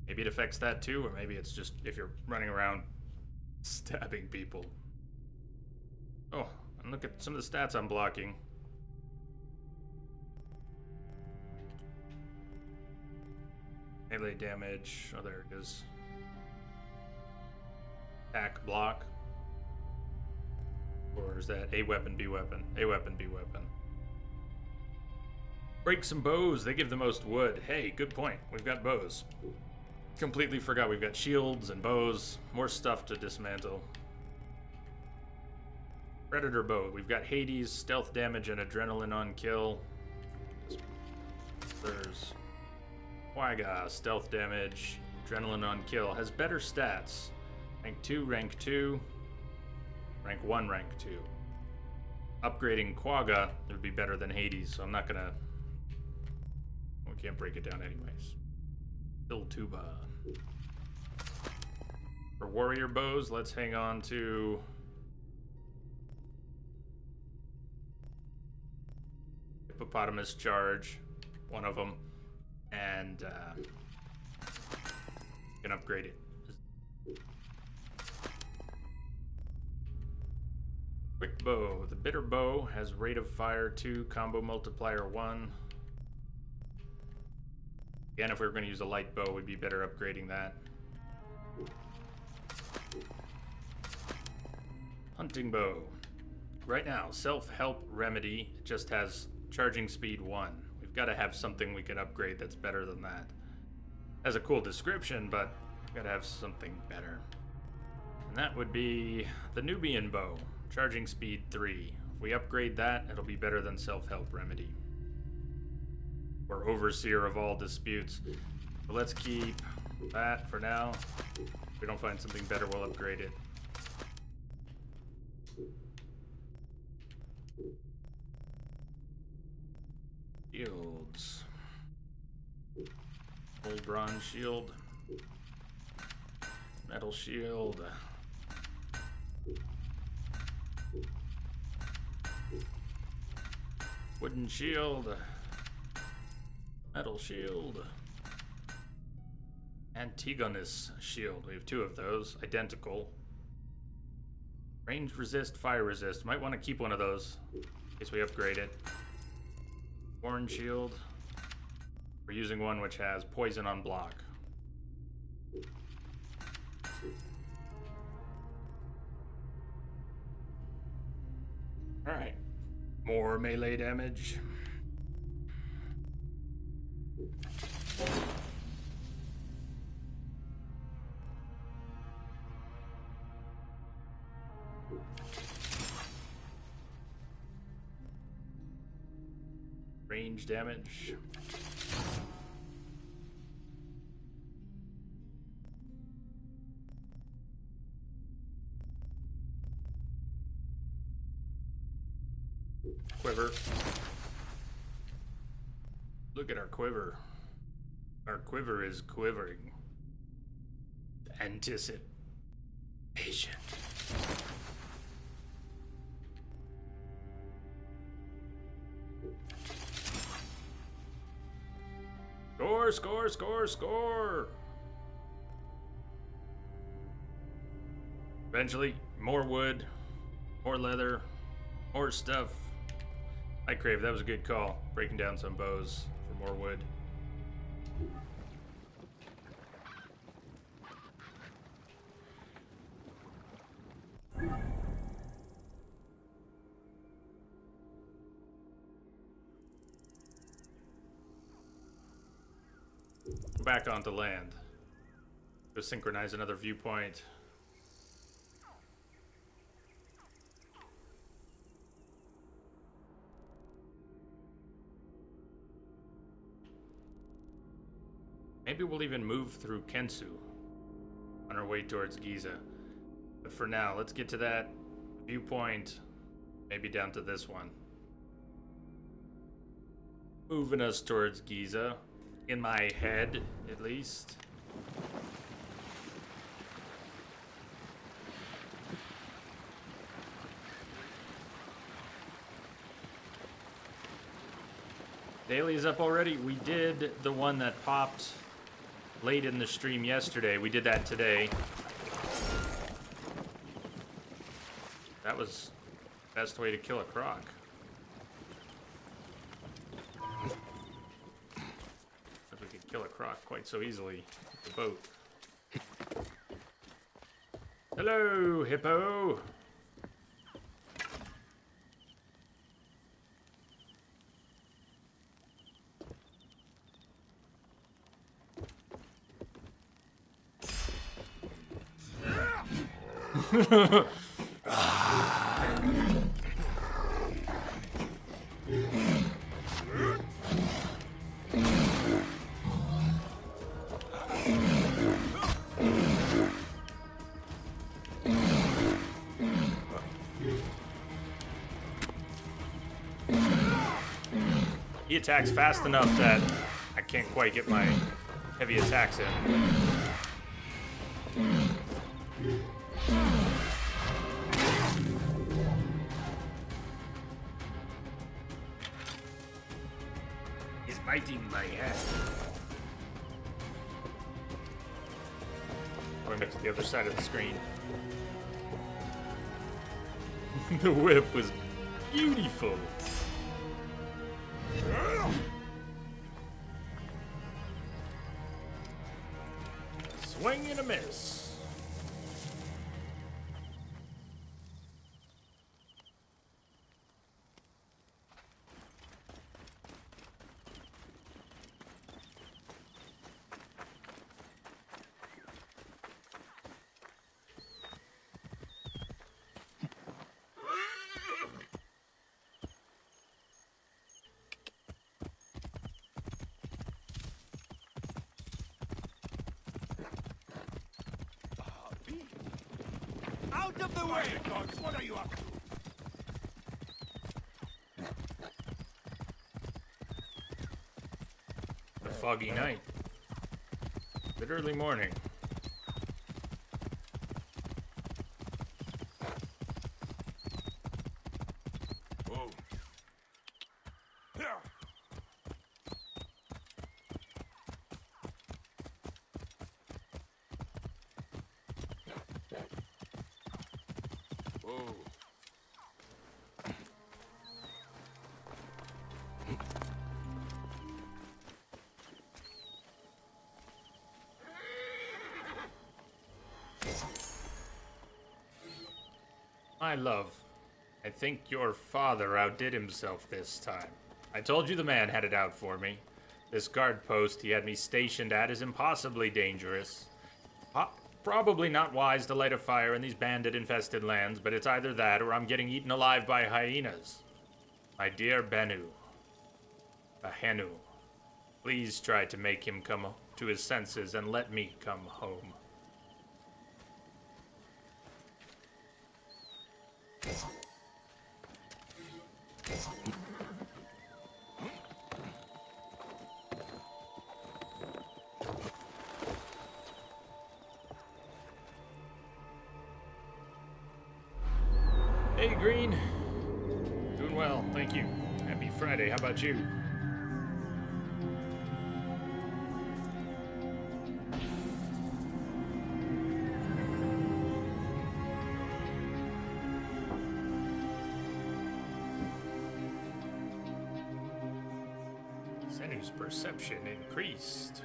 maybe it affects that too, or maybe it's just if you're running around stabbing people. Oh, and look at some of the stats I'm blocking. Melee damage. Oh, there it is. Attack, block. Or is that A weapon, B weapon? A weapon, B weapon. Break some bows. They give the most wood. Hey, good point. We've got bows. Completely forgot we've got shields and bows. More stuff to dismantle. Predator bow. We've got Hades, stealth damage, and adrenaline on kill. There's Waga, stealth damage, adrenaline on kill. Has better stats. Rank 2, rank 2. Rank 1, rank 2. Upgrading Quagga would be better than Hades, so I'm not gonna... We can't break it down anyways. Tuba. For warrior bows, let's hang on to... Hippopotamus charge, one of them, and can upgrade it. Quick bow. The bitter bow has rate of fire 2, combo multiplier 1. Again, if we were going to use a light bow, we'd be better upgrading that. Hunting bow. Right now, self-help remedy just has charging speed 1. We've got to have something we can upgrade that's better than that. Has a cool description, but we've got to have something better. And that would be the Nubian bow. Charging speed 3. If we upgrade that, it'll be better than self-help remedy. Or overseer of all disputes. So let's keep that for now. If we don't find something better, we'll upgrade it. Shields. Old bronze shield. Metal shield. Wooden shield. Metal shield. Antigonus shield. We have 2 of those. Identical. Range resist, fire resist. Might want to keep one of those in case we upgrade it. Horn shield. We're using one which has poison on block. Alright. More melee damage. Range damage. Quiver. Look at our quiver. Our quiver is quivering. Anticipation. Score, score, score, score! Eventually, more wood, more leather, more stuff. Hi, Crave, that was a good call. Breaking down some bows for more wood. Back onto land. Go synchronize another viewpoint. Maybe we'll even move through Kensu on our way towards Giza. But for now, let's get to that viewpoint, maybe down to this one. Moving us towards Giza, in my head, at least. Daily is up already. We did the one that popped late in the stream yesterday. We did that today. That was the best way to kill a croc. If we could kill a croc quite so easily with the boat. Hello, hippo. He attacks fast enough that I can't quite get my heavy attacks in. He's biting my head. Going back to the other side of the screen. The whip was beautiful. Swing and a miss. Out of the way! Dogs, what are you up to? A foggy night. Bit early morning. Oh. Whoa. My love, I think your father outdid himself this time. I told you the man had it out for me. This guard post he had me stationed at is impossibly dangerous. Probably not wise to light a fire in these bandit-infested lands, but it's either that or I'm getting eaten alive by hyenas. My dear Bennu, Ahenu, please try to make him come to his senses and let me come home. Hey, Green. Doing well, thank you. Happy Friday, how about you? Menu's perception increased.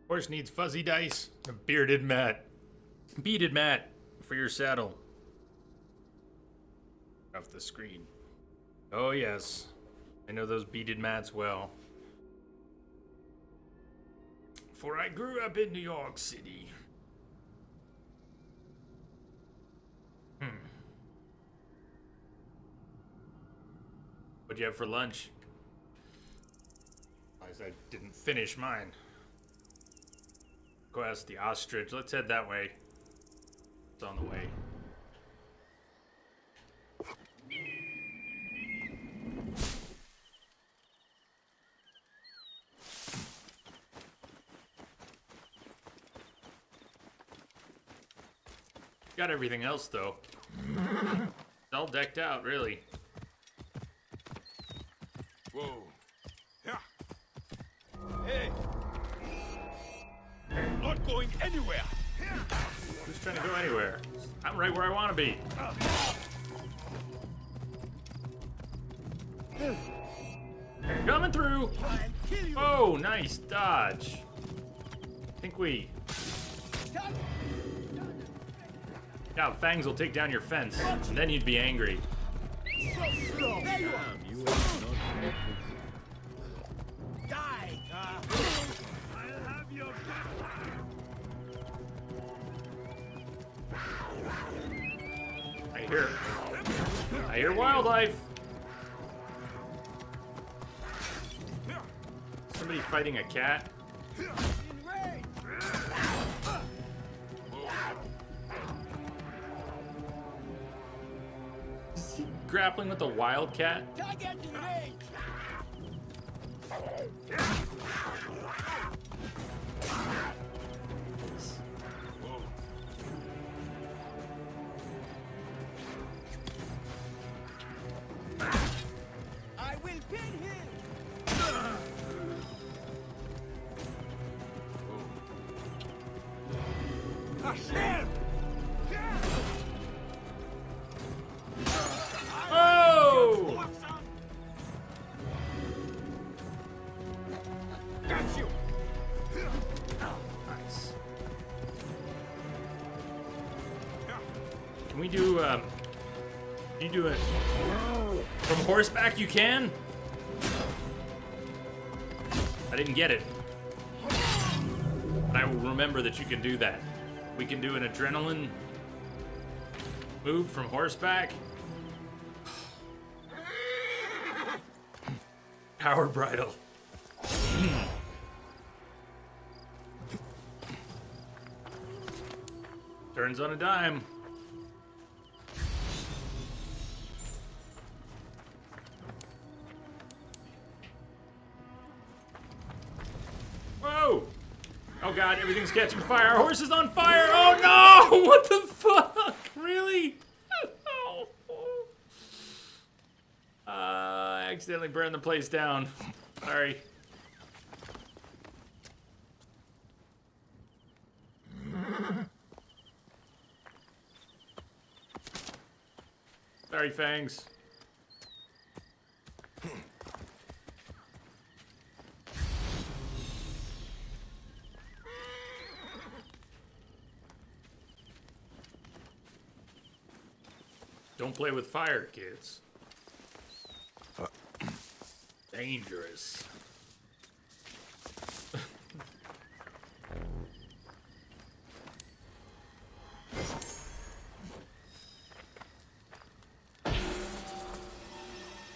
Horse needs fuzzy dice, a bearded mat. Beaded mat for your saddle. Off the screen. Oh yes, I know those beaded mats well. For I grew up in New York City. What'd you have for lunch? I didn't finish mine. Quest, the ostrich. Let's head that way. It's on the way. Got everything else though. It's all decked out, really. Whoa. Yeah. Hey. Not going anywhere. Who's trying to go anywhere? I'm right where I want to be. Coming through. Oh, nice dodge. I think we... Now, Fangs will take down your fence, and then you'd be angry. I hear wildlife. Somebody fighting a cat. Is he grappling with a wildcat? I will pin him. Oh! Got you. Nice. Can we do, can you do it from horseback? You can? I didn't get it. But I will remember that you can do that. We can do an adrenaline move from horseback. Power bridle. Turns on a dime. Whoa! Oh god, everything's catching fire. Our horse is on fire. Oh no! What the fuck? Really? I accidentally burned the place down. Sorry. Sorry, Fangs. Don't play with fire, kids. Dangerous.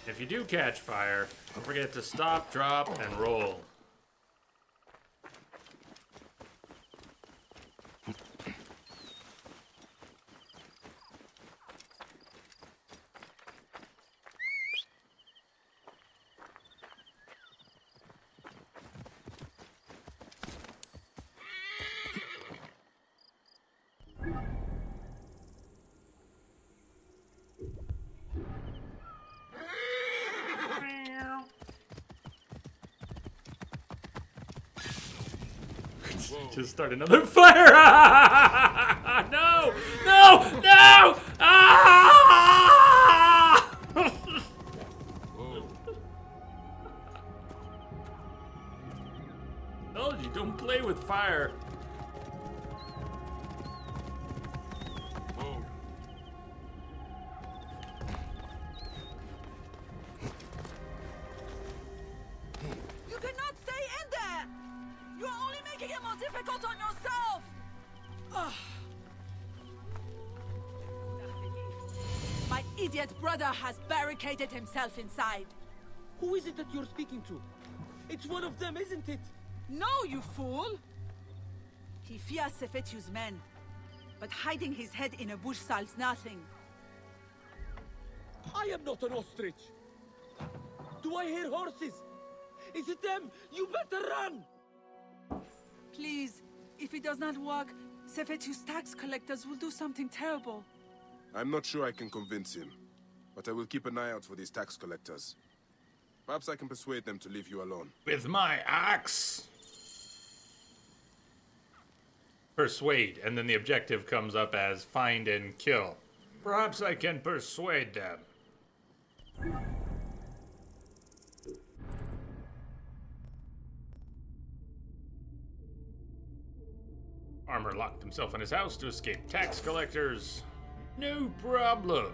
If you do catch fire, don't forget to stop, drop, and roll. Just start another fire! No! No! No! Ah! Told you, don't play with fire. You cannot stay in there! You are only making it more difficult on yourself! Ugh. My idiot brother has barricaded himself inside. Who is it that you're speaking to? It's one of them, isn't it? No, you fool! He fears Sefetu's men, but hiding his head in a bush solves nothing. I am not an ostrich. Do I hear horses? Is it them? You better run! Please, if it does not work, Sefetu's tax collectors will do something terrible. I'm not sure I can convince him, but I will keep an eye out for these tax collectors. Perhaps I can persuade them to leave you alone. With my axe. Persuade, and then the objective comes up as find and kill. Perhaps I can persuade them. Armor locked himself in his house to escape tax collectors. No problem.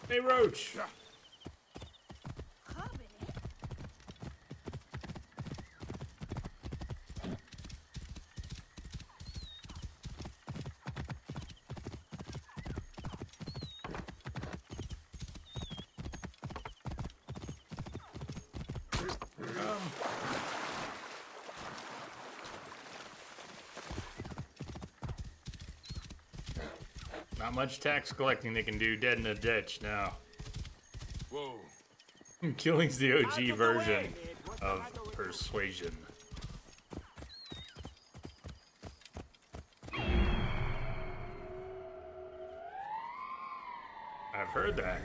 Hey, Roach. Not much tax collecting they can do dead in a ditch now. Whoa. Killing's the OG version of persuasion. I've heard that.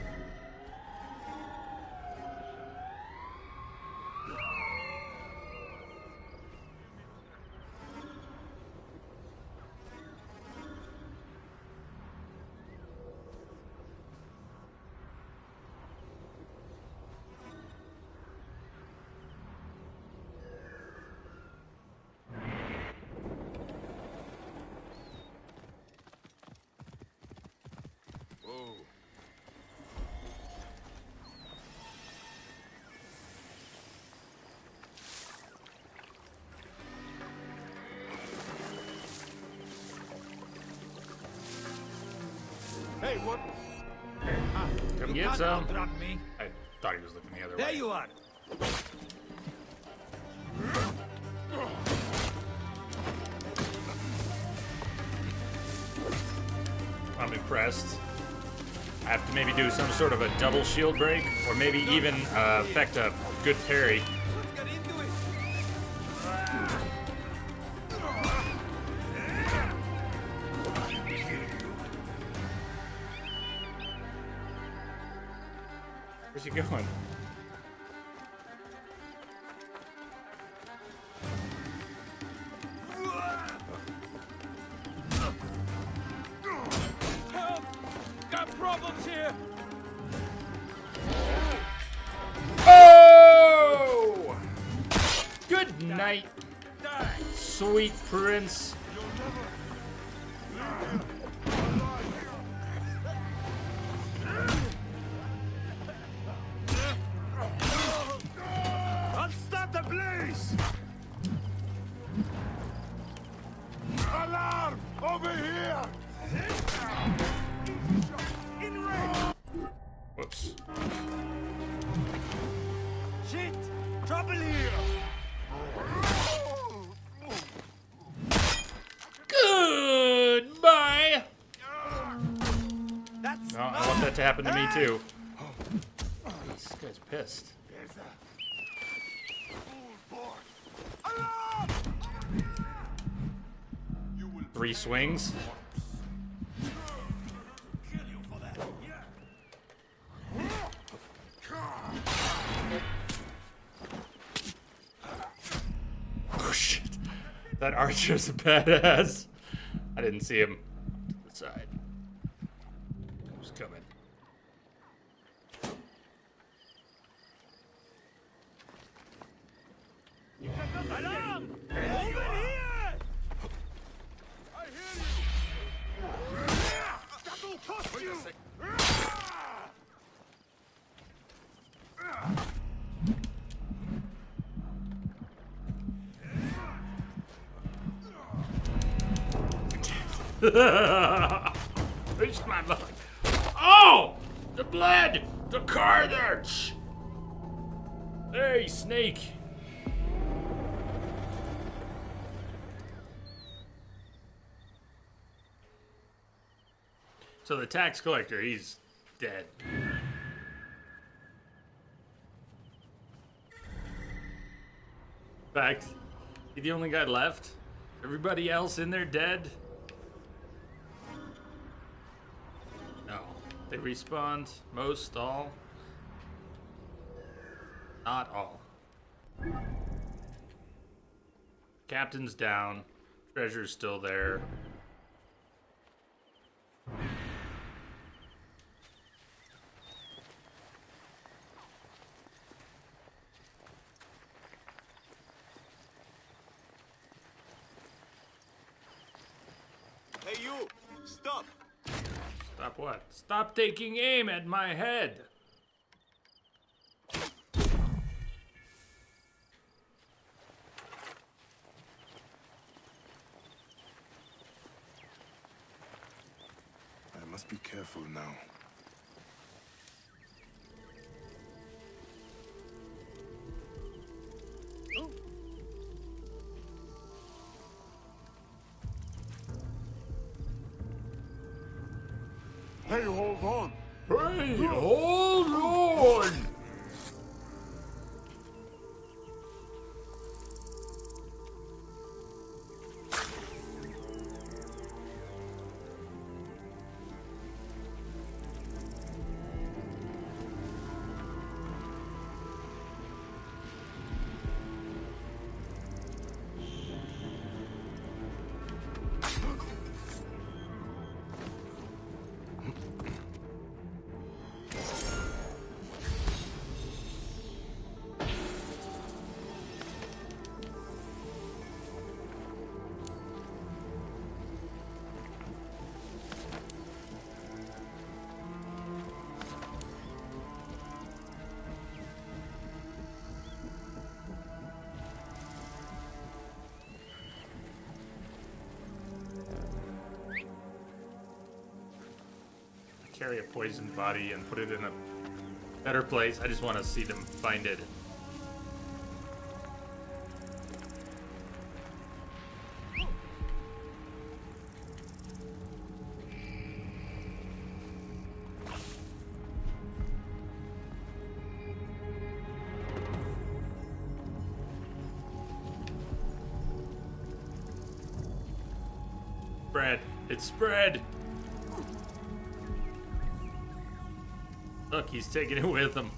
Whoa. Hey, what? Come You get can't some. outrun me. I thought he was looking the other There way. you are. I'm impressed. I have to maybe do some sort of a double shield break, or maybe even affect a good parry. Let's get into it. Where's he going? Help! Got problems here. Oh! Good night, sweet prince. Unstop the blaze! Alarm! Over here! In range! Whoops. Shit! Trouble here! Goodbye. That's No, I want that to happen to me too. This guy's pissed. Alarm! 3 swings. Oh shit. That archer's a badass. I didn't see him to the side. Who's coming? Alarm! Over here! I hear you! That'll cost you! Reached my blood. Oh! The blood! The carnage! Hey, snake! So the tax collector, he's dead. In fact, he's the only guy left. Everybody else in there dead? No. They respawned. Most, all. Not all. Captain's down. Treasure's still there. Hey you! Stop! Stop what? Stop taking aim at my head! I must be careful now. Hey, hold on! Hey, hold on! Carry a poisoned body and put it in a better place. I just want to see them find it. Spread. It's spread. Look, he's taking it with him.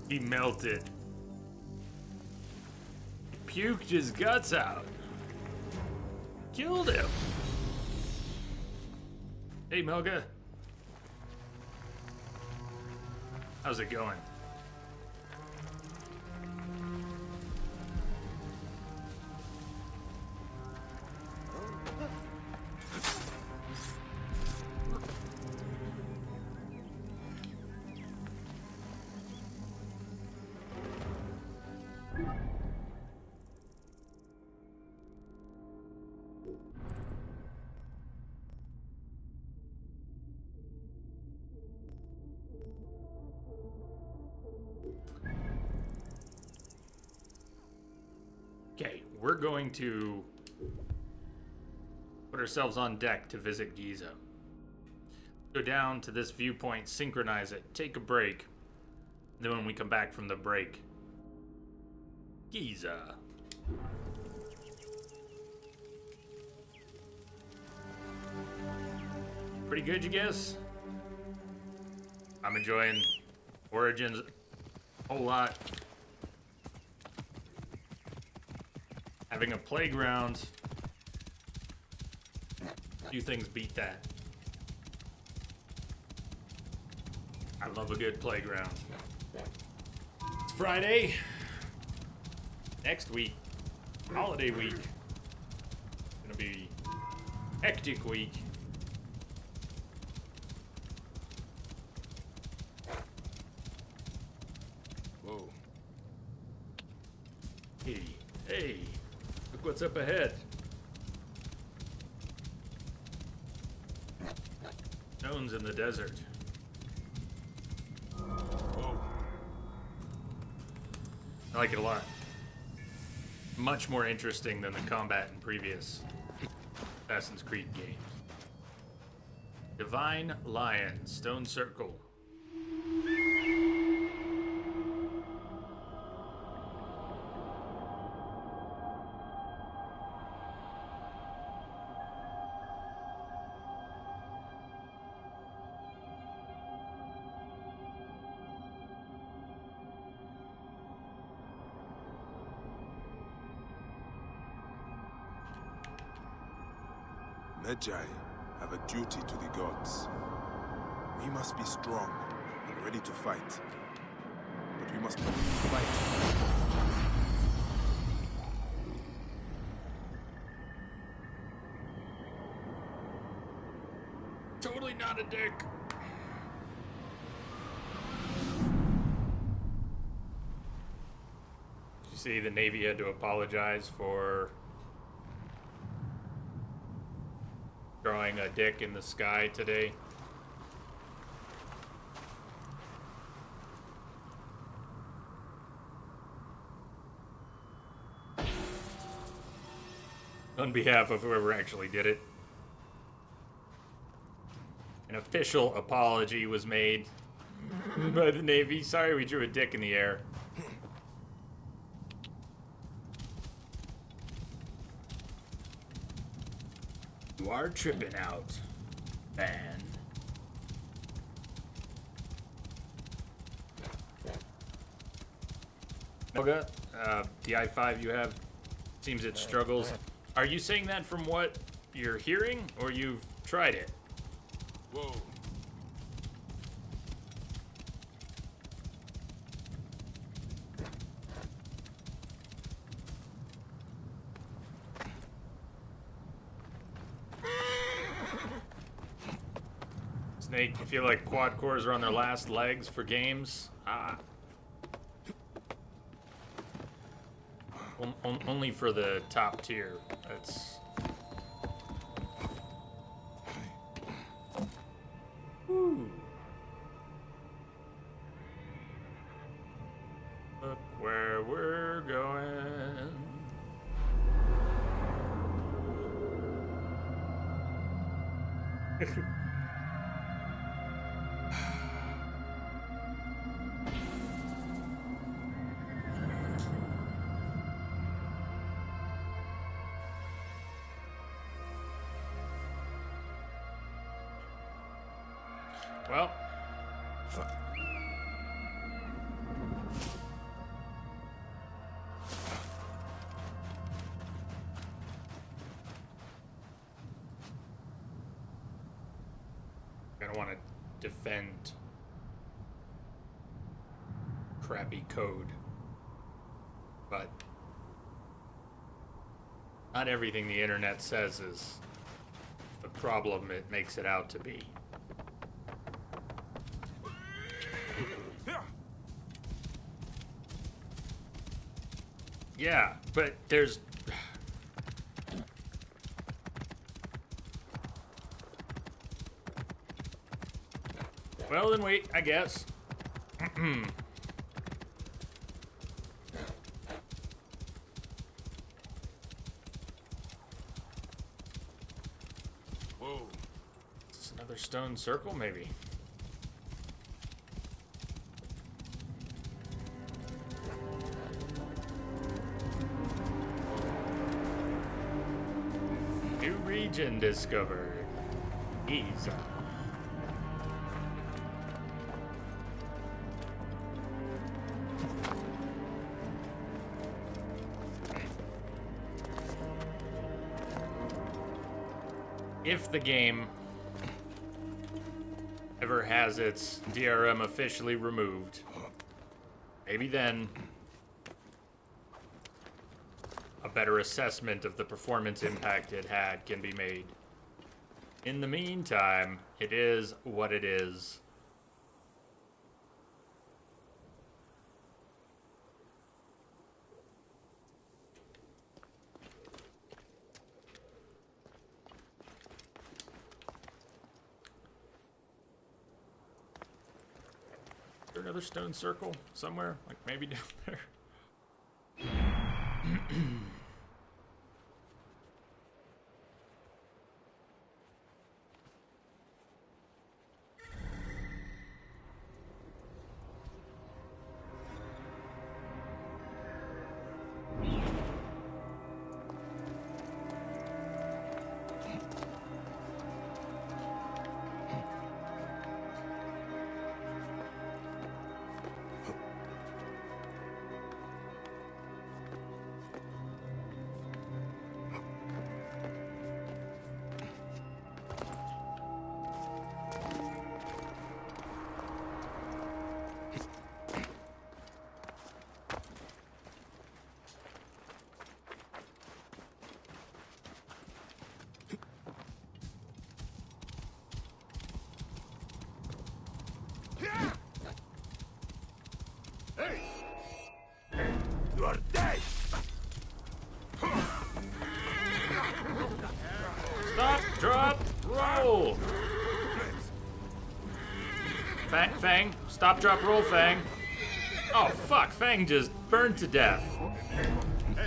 He melted. Puked his guts out. Killed him. Hey, Melga. How's it going? we're going to put ourselves on deck to visit Giza. Go down to this viewpoint, synchronize it, take a break. Then when we come back from the break, Giza. Pretty good, you guess? I'm enjoying Origins a whole lot. Having a playground, few things beat that. I love a good playground. It's Friday. Next week, holiday week. Gonna be hectic week. Whoa. Hey, look what's up ahead. Stones in the desert. Whoa. I like it a lot. Much more interesting than the combat in previous Assassin's Creed games. Divine Lion, Stone Circle. Medjay have a duty to the gods. We must be strong and ready to fight. But we must fight. Totally not a dick. Did you see the Navy had to apologize for drawing a dick in the sky today? On behalf of whoever actually did it. An official apology was made by the Navy. Sorry we drew a dick in the air. You are tripping out, man. Olga, the i5 you have seems it struggles. Are you saying that from what you're hearing, or you've tried it? Whoa. Snake, you feel like quad cores are on their last legs for games? Only for the top tier. That's... Woo. Look where we're going. Well, gonna want to defend crappy code, but not everything the internet says is the problem it makes it out to be. Yeah, but there's... Well, then wait, I guess. Another stone circle, maybe. New region discovered. Giza. If the game ever has its DRM officially removed, maybe then a better assessment of the performance impact it had can be made. In the meantime, it is what it is. Is there another stone circle somewhere? Like maybe down there? You are dead! Stop, drop, roll! Fang, stop, drop, roll, Fang. Oh, fuck, Fang just burned to death.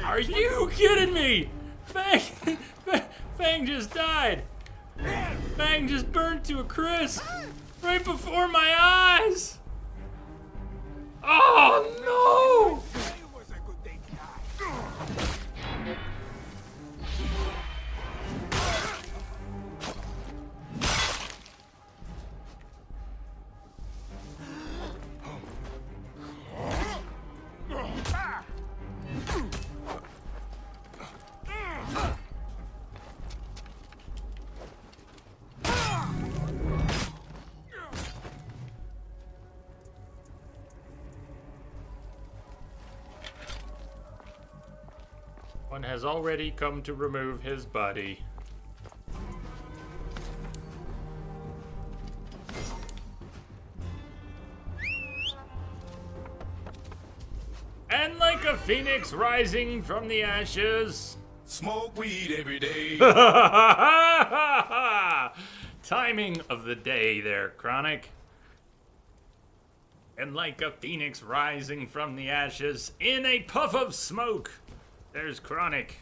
Are you kidding me? Fang just died. Fang just burned to a crisp right before my eyes. Oh, no! One has already come to remove his body. And like a phoenix rising from the ashes. Smoke weed every day. Timing of the day there, Chronic. And like a phoenix rising from the ashes in a puff of smoke. There's Chronic.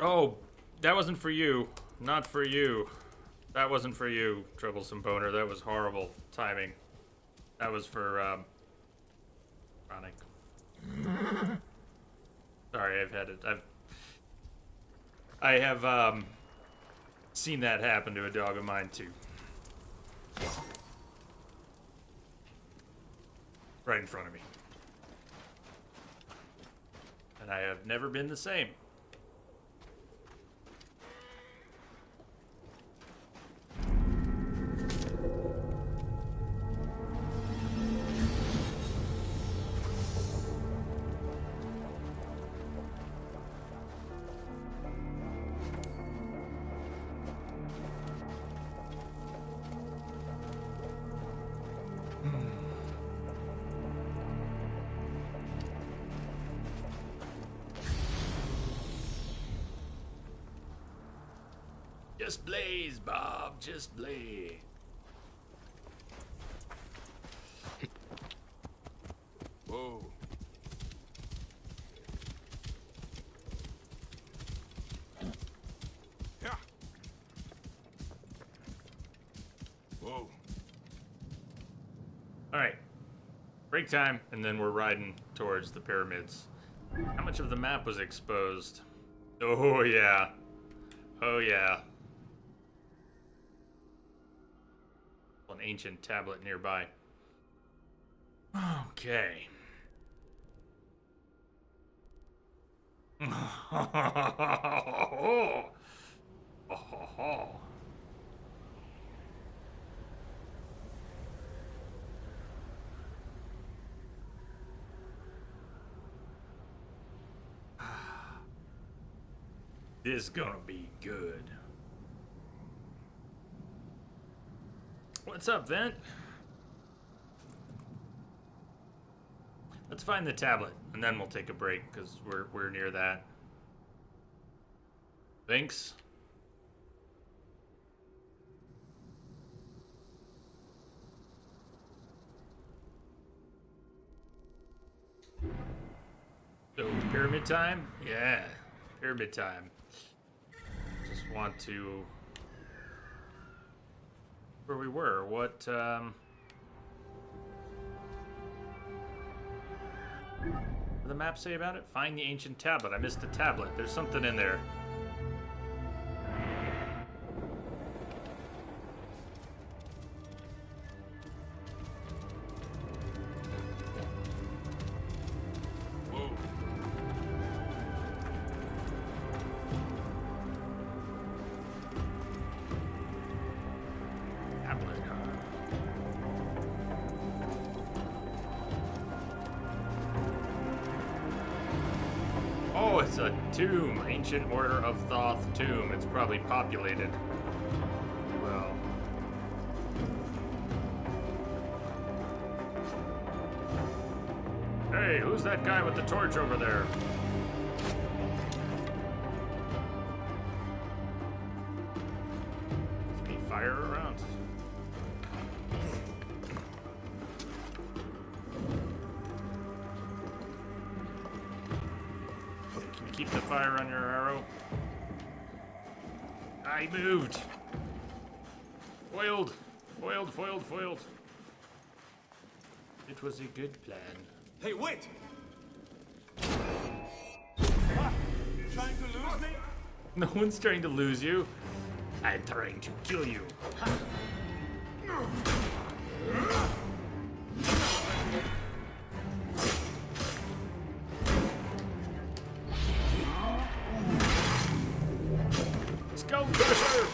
Oh, that wasn't for you. Not for you. That wasn't for you, Troublesome Boner. That was horrible timing. That was for, Chronic. Sorry, I have seen that happen to a dog of mine, too. Right in front of me. And I have never been the same. Just blaze, Bob. Just blaze. Whoa. Alright. Break time, and then we're riding towards the pyramids. How much of the map was exposed? Oh, yeah. Oh, yeah. An ancient tablet nearby. Okay. This is gonna be good. What's up, Vent? Let's find the tablet, and then we'll take a break, because we're near that. Thanks. So, pyramid time? Yeah, pyramid time. Just want to... Where we were, what did the map say about it? Find the ancient tablet. I missed the tablet. There's something in there. Oh, it's a tomb. Ancient Order of Thoth tomb. It's probably populated. Well. Hey, who's that guy with the torch over there? Is any fire around? Keep the fire on your arrow. I moved. Foiled. Foiled, foiled, foiled. It was a good plan. Hey, wait! Trying to lose me? No one's trying to lose you. I'm trying to kill you. Skull Crusher!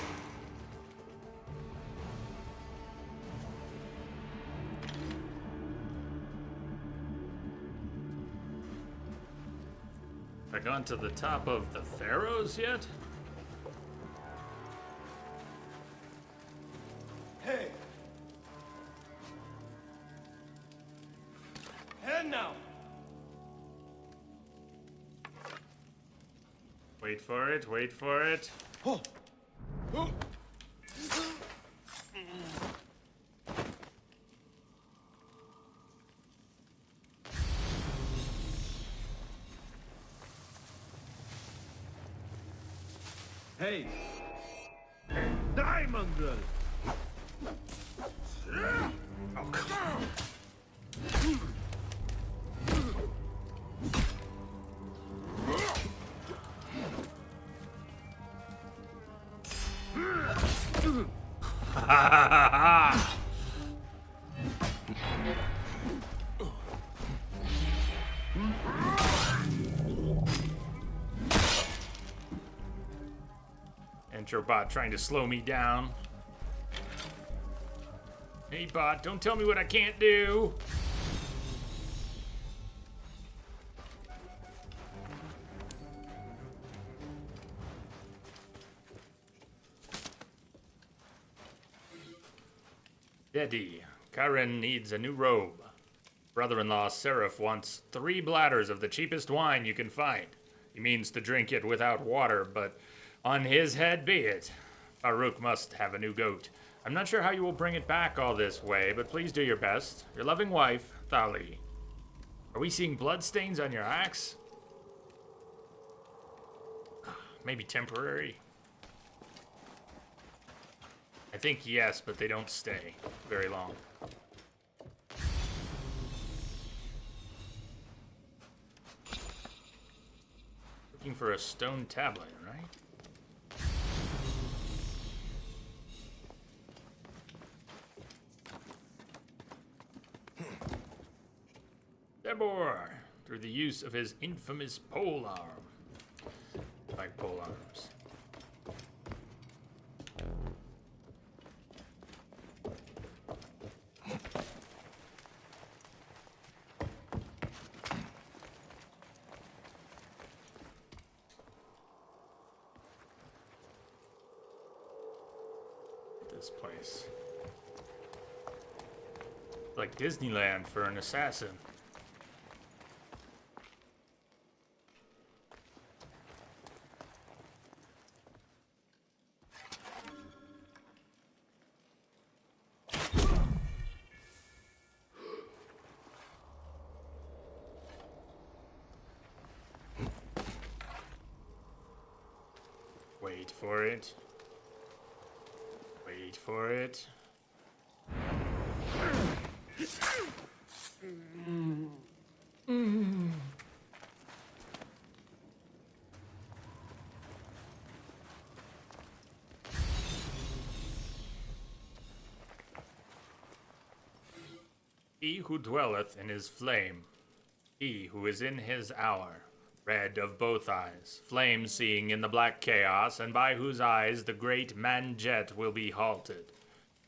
I gone to the top of the Pharaohs yet? Hey! And now! Wait for it, wait for it. Oh. Oh. Hey! Diamond! Oh, come on. Entrobot trying to slow me down. Hey, bot, don't tell me what I can't do. Daddy, Karen needs a new robe. Brother-in-law Seraph wants 3 bladders of the cheapest wine you can find. He means to drink it without water, but on his head be it. Farouk must have a new goat. I'm not sure how you will bring it back all this way, but please do your best. Your loving wife, Thali. Are we seeing bloodstains on your axe? Maybe temporary? I think yes, but they don't stay very long. Looking for a stone tablet, right? Debor, through the use of his infamous polearm. Like polearms. This place. Like Disneyland for an assassin. Wait for it. Wait for it. He who dwelleth in his flame, he who is in his hour, red of both eyes, flame seeing in the black chaos, and by whose eyes the great Manjet will be halted.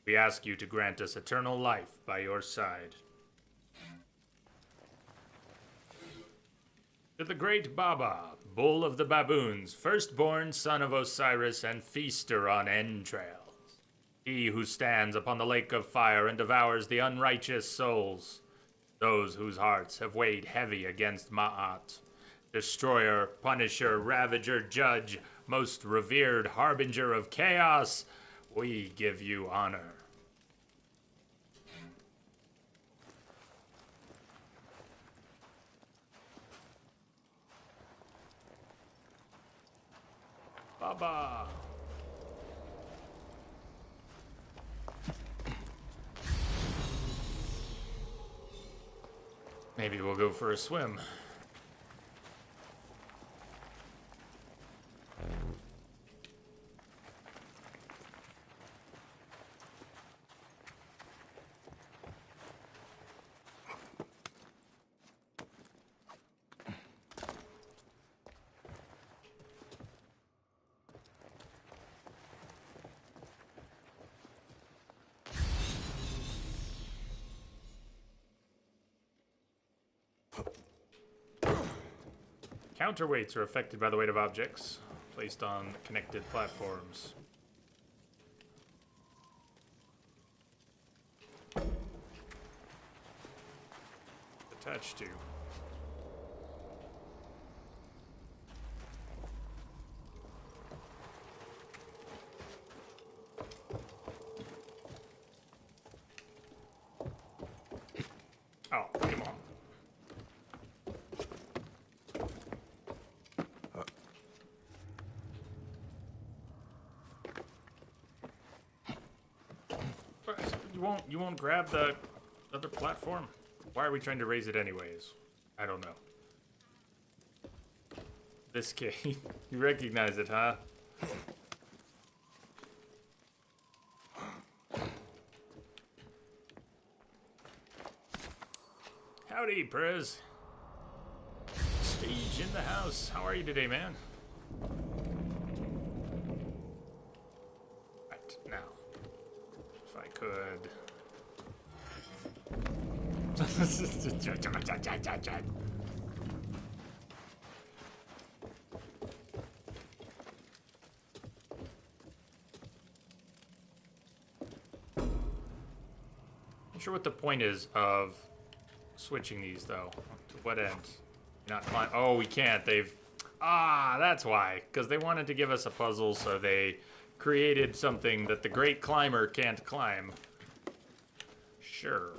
We ask you to grant us eternal life by your side. To the great Baba, bull of the baboons, firstborn son of Osiris and feaster on entrails. He who stands upon the lake of fire and devours the unrighteous souls, those whose hearts have weighed heavy against Ma'at. Destroyer, punisher, ravager, judge, most revered harbinger of chaos, we give you honor. Baba. Maybe we'll go for a swim. Counterweights are affected by the weight of objects placed on connected platforms. Attached to. Oh, come on. You won't grab the other platform? Why are we trying to raise it anyways? I don't know. This kid, you recognize it, huh? Howdy, Prez. Stage in the house. How are you today, man? Right, now. If I could... Not sure what the point is of switching these, though. To what end? Not climb. Oh, we can't. They've. Ah, that's why. Because they wanted to give us a puzzle, so they created something that the great climber can't climb. Sure.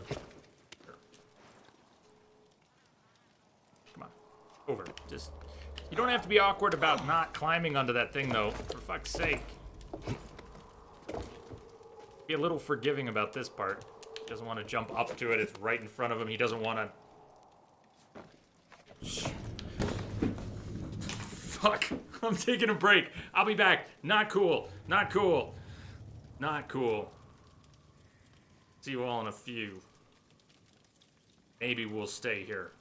Come on. Over. Just. You don't have to be awkward about not climbing onto that thing, though. For fuck's sake. Be a little forgiving about this part. He doesn't want to jump up to it. It's right in front of him. He doesn't want to... Fuck. I'm taking a break. I'll be back. Not cool. Not cool. Not cool. See you all in a few. Maybe we'll stay here.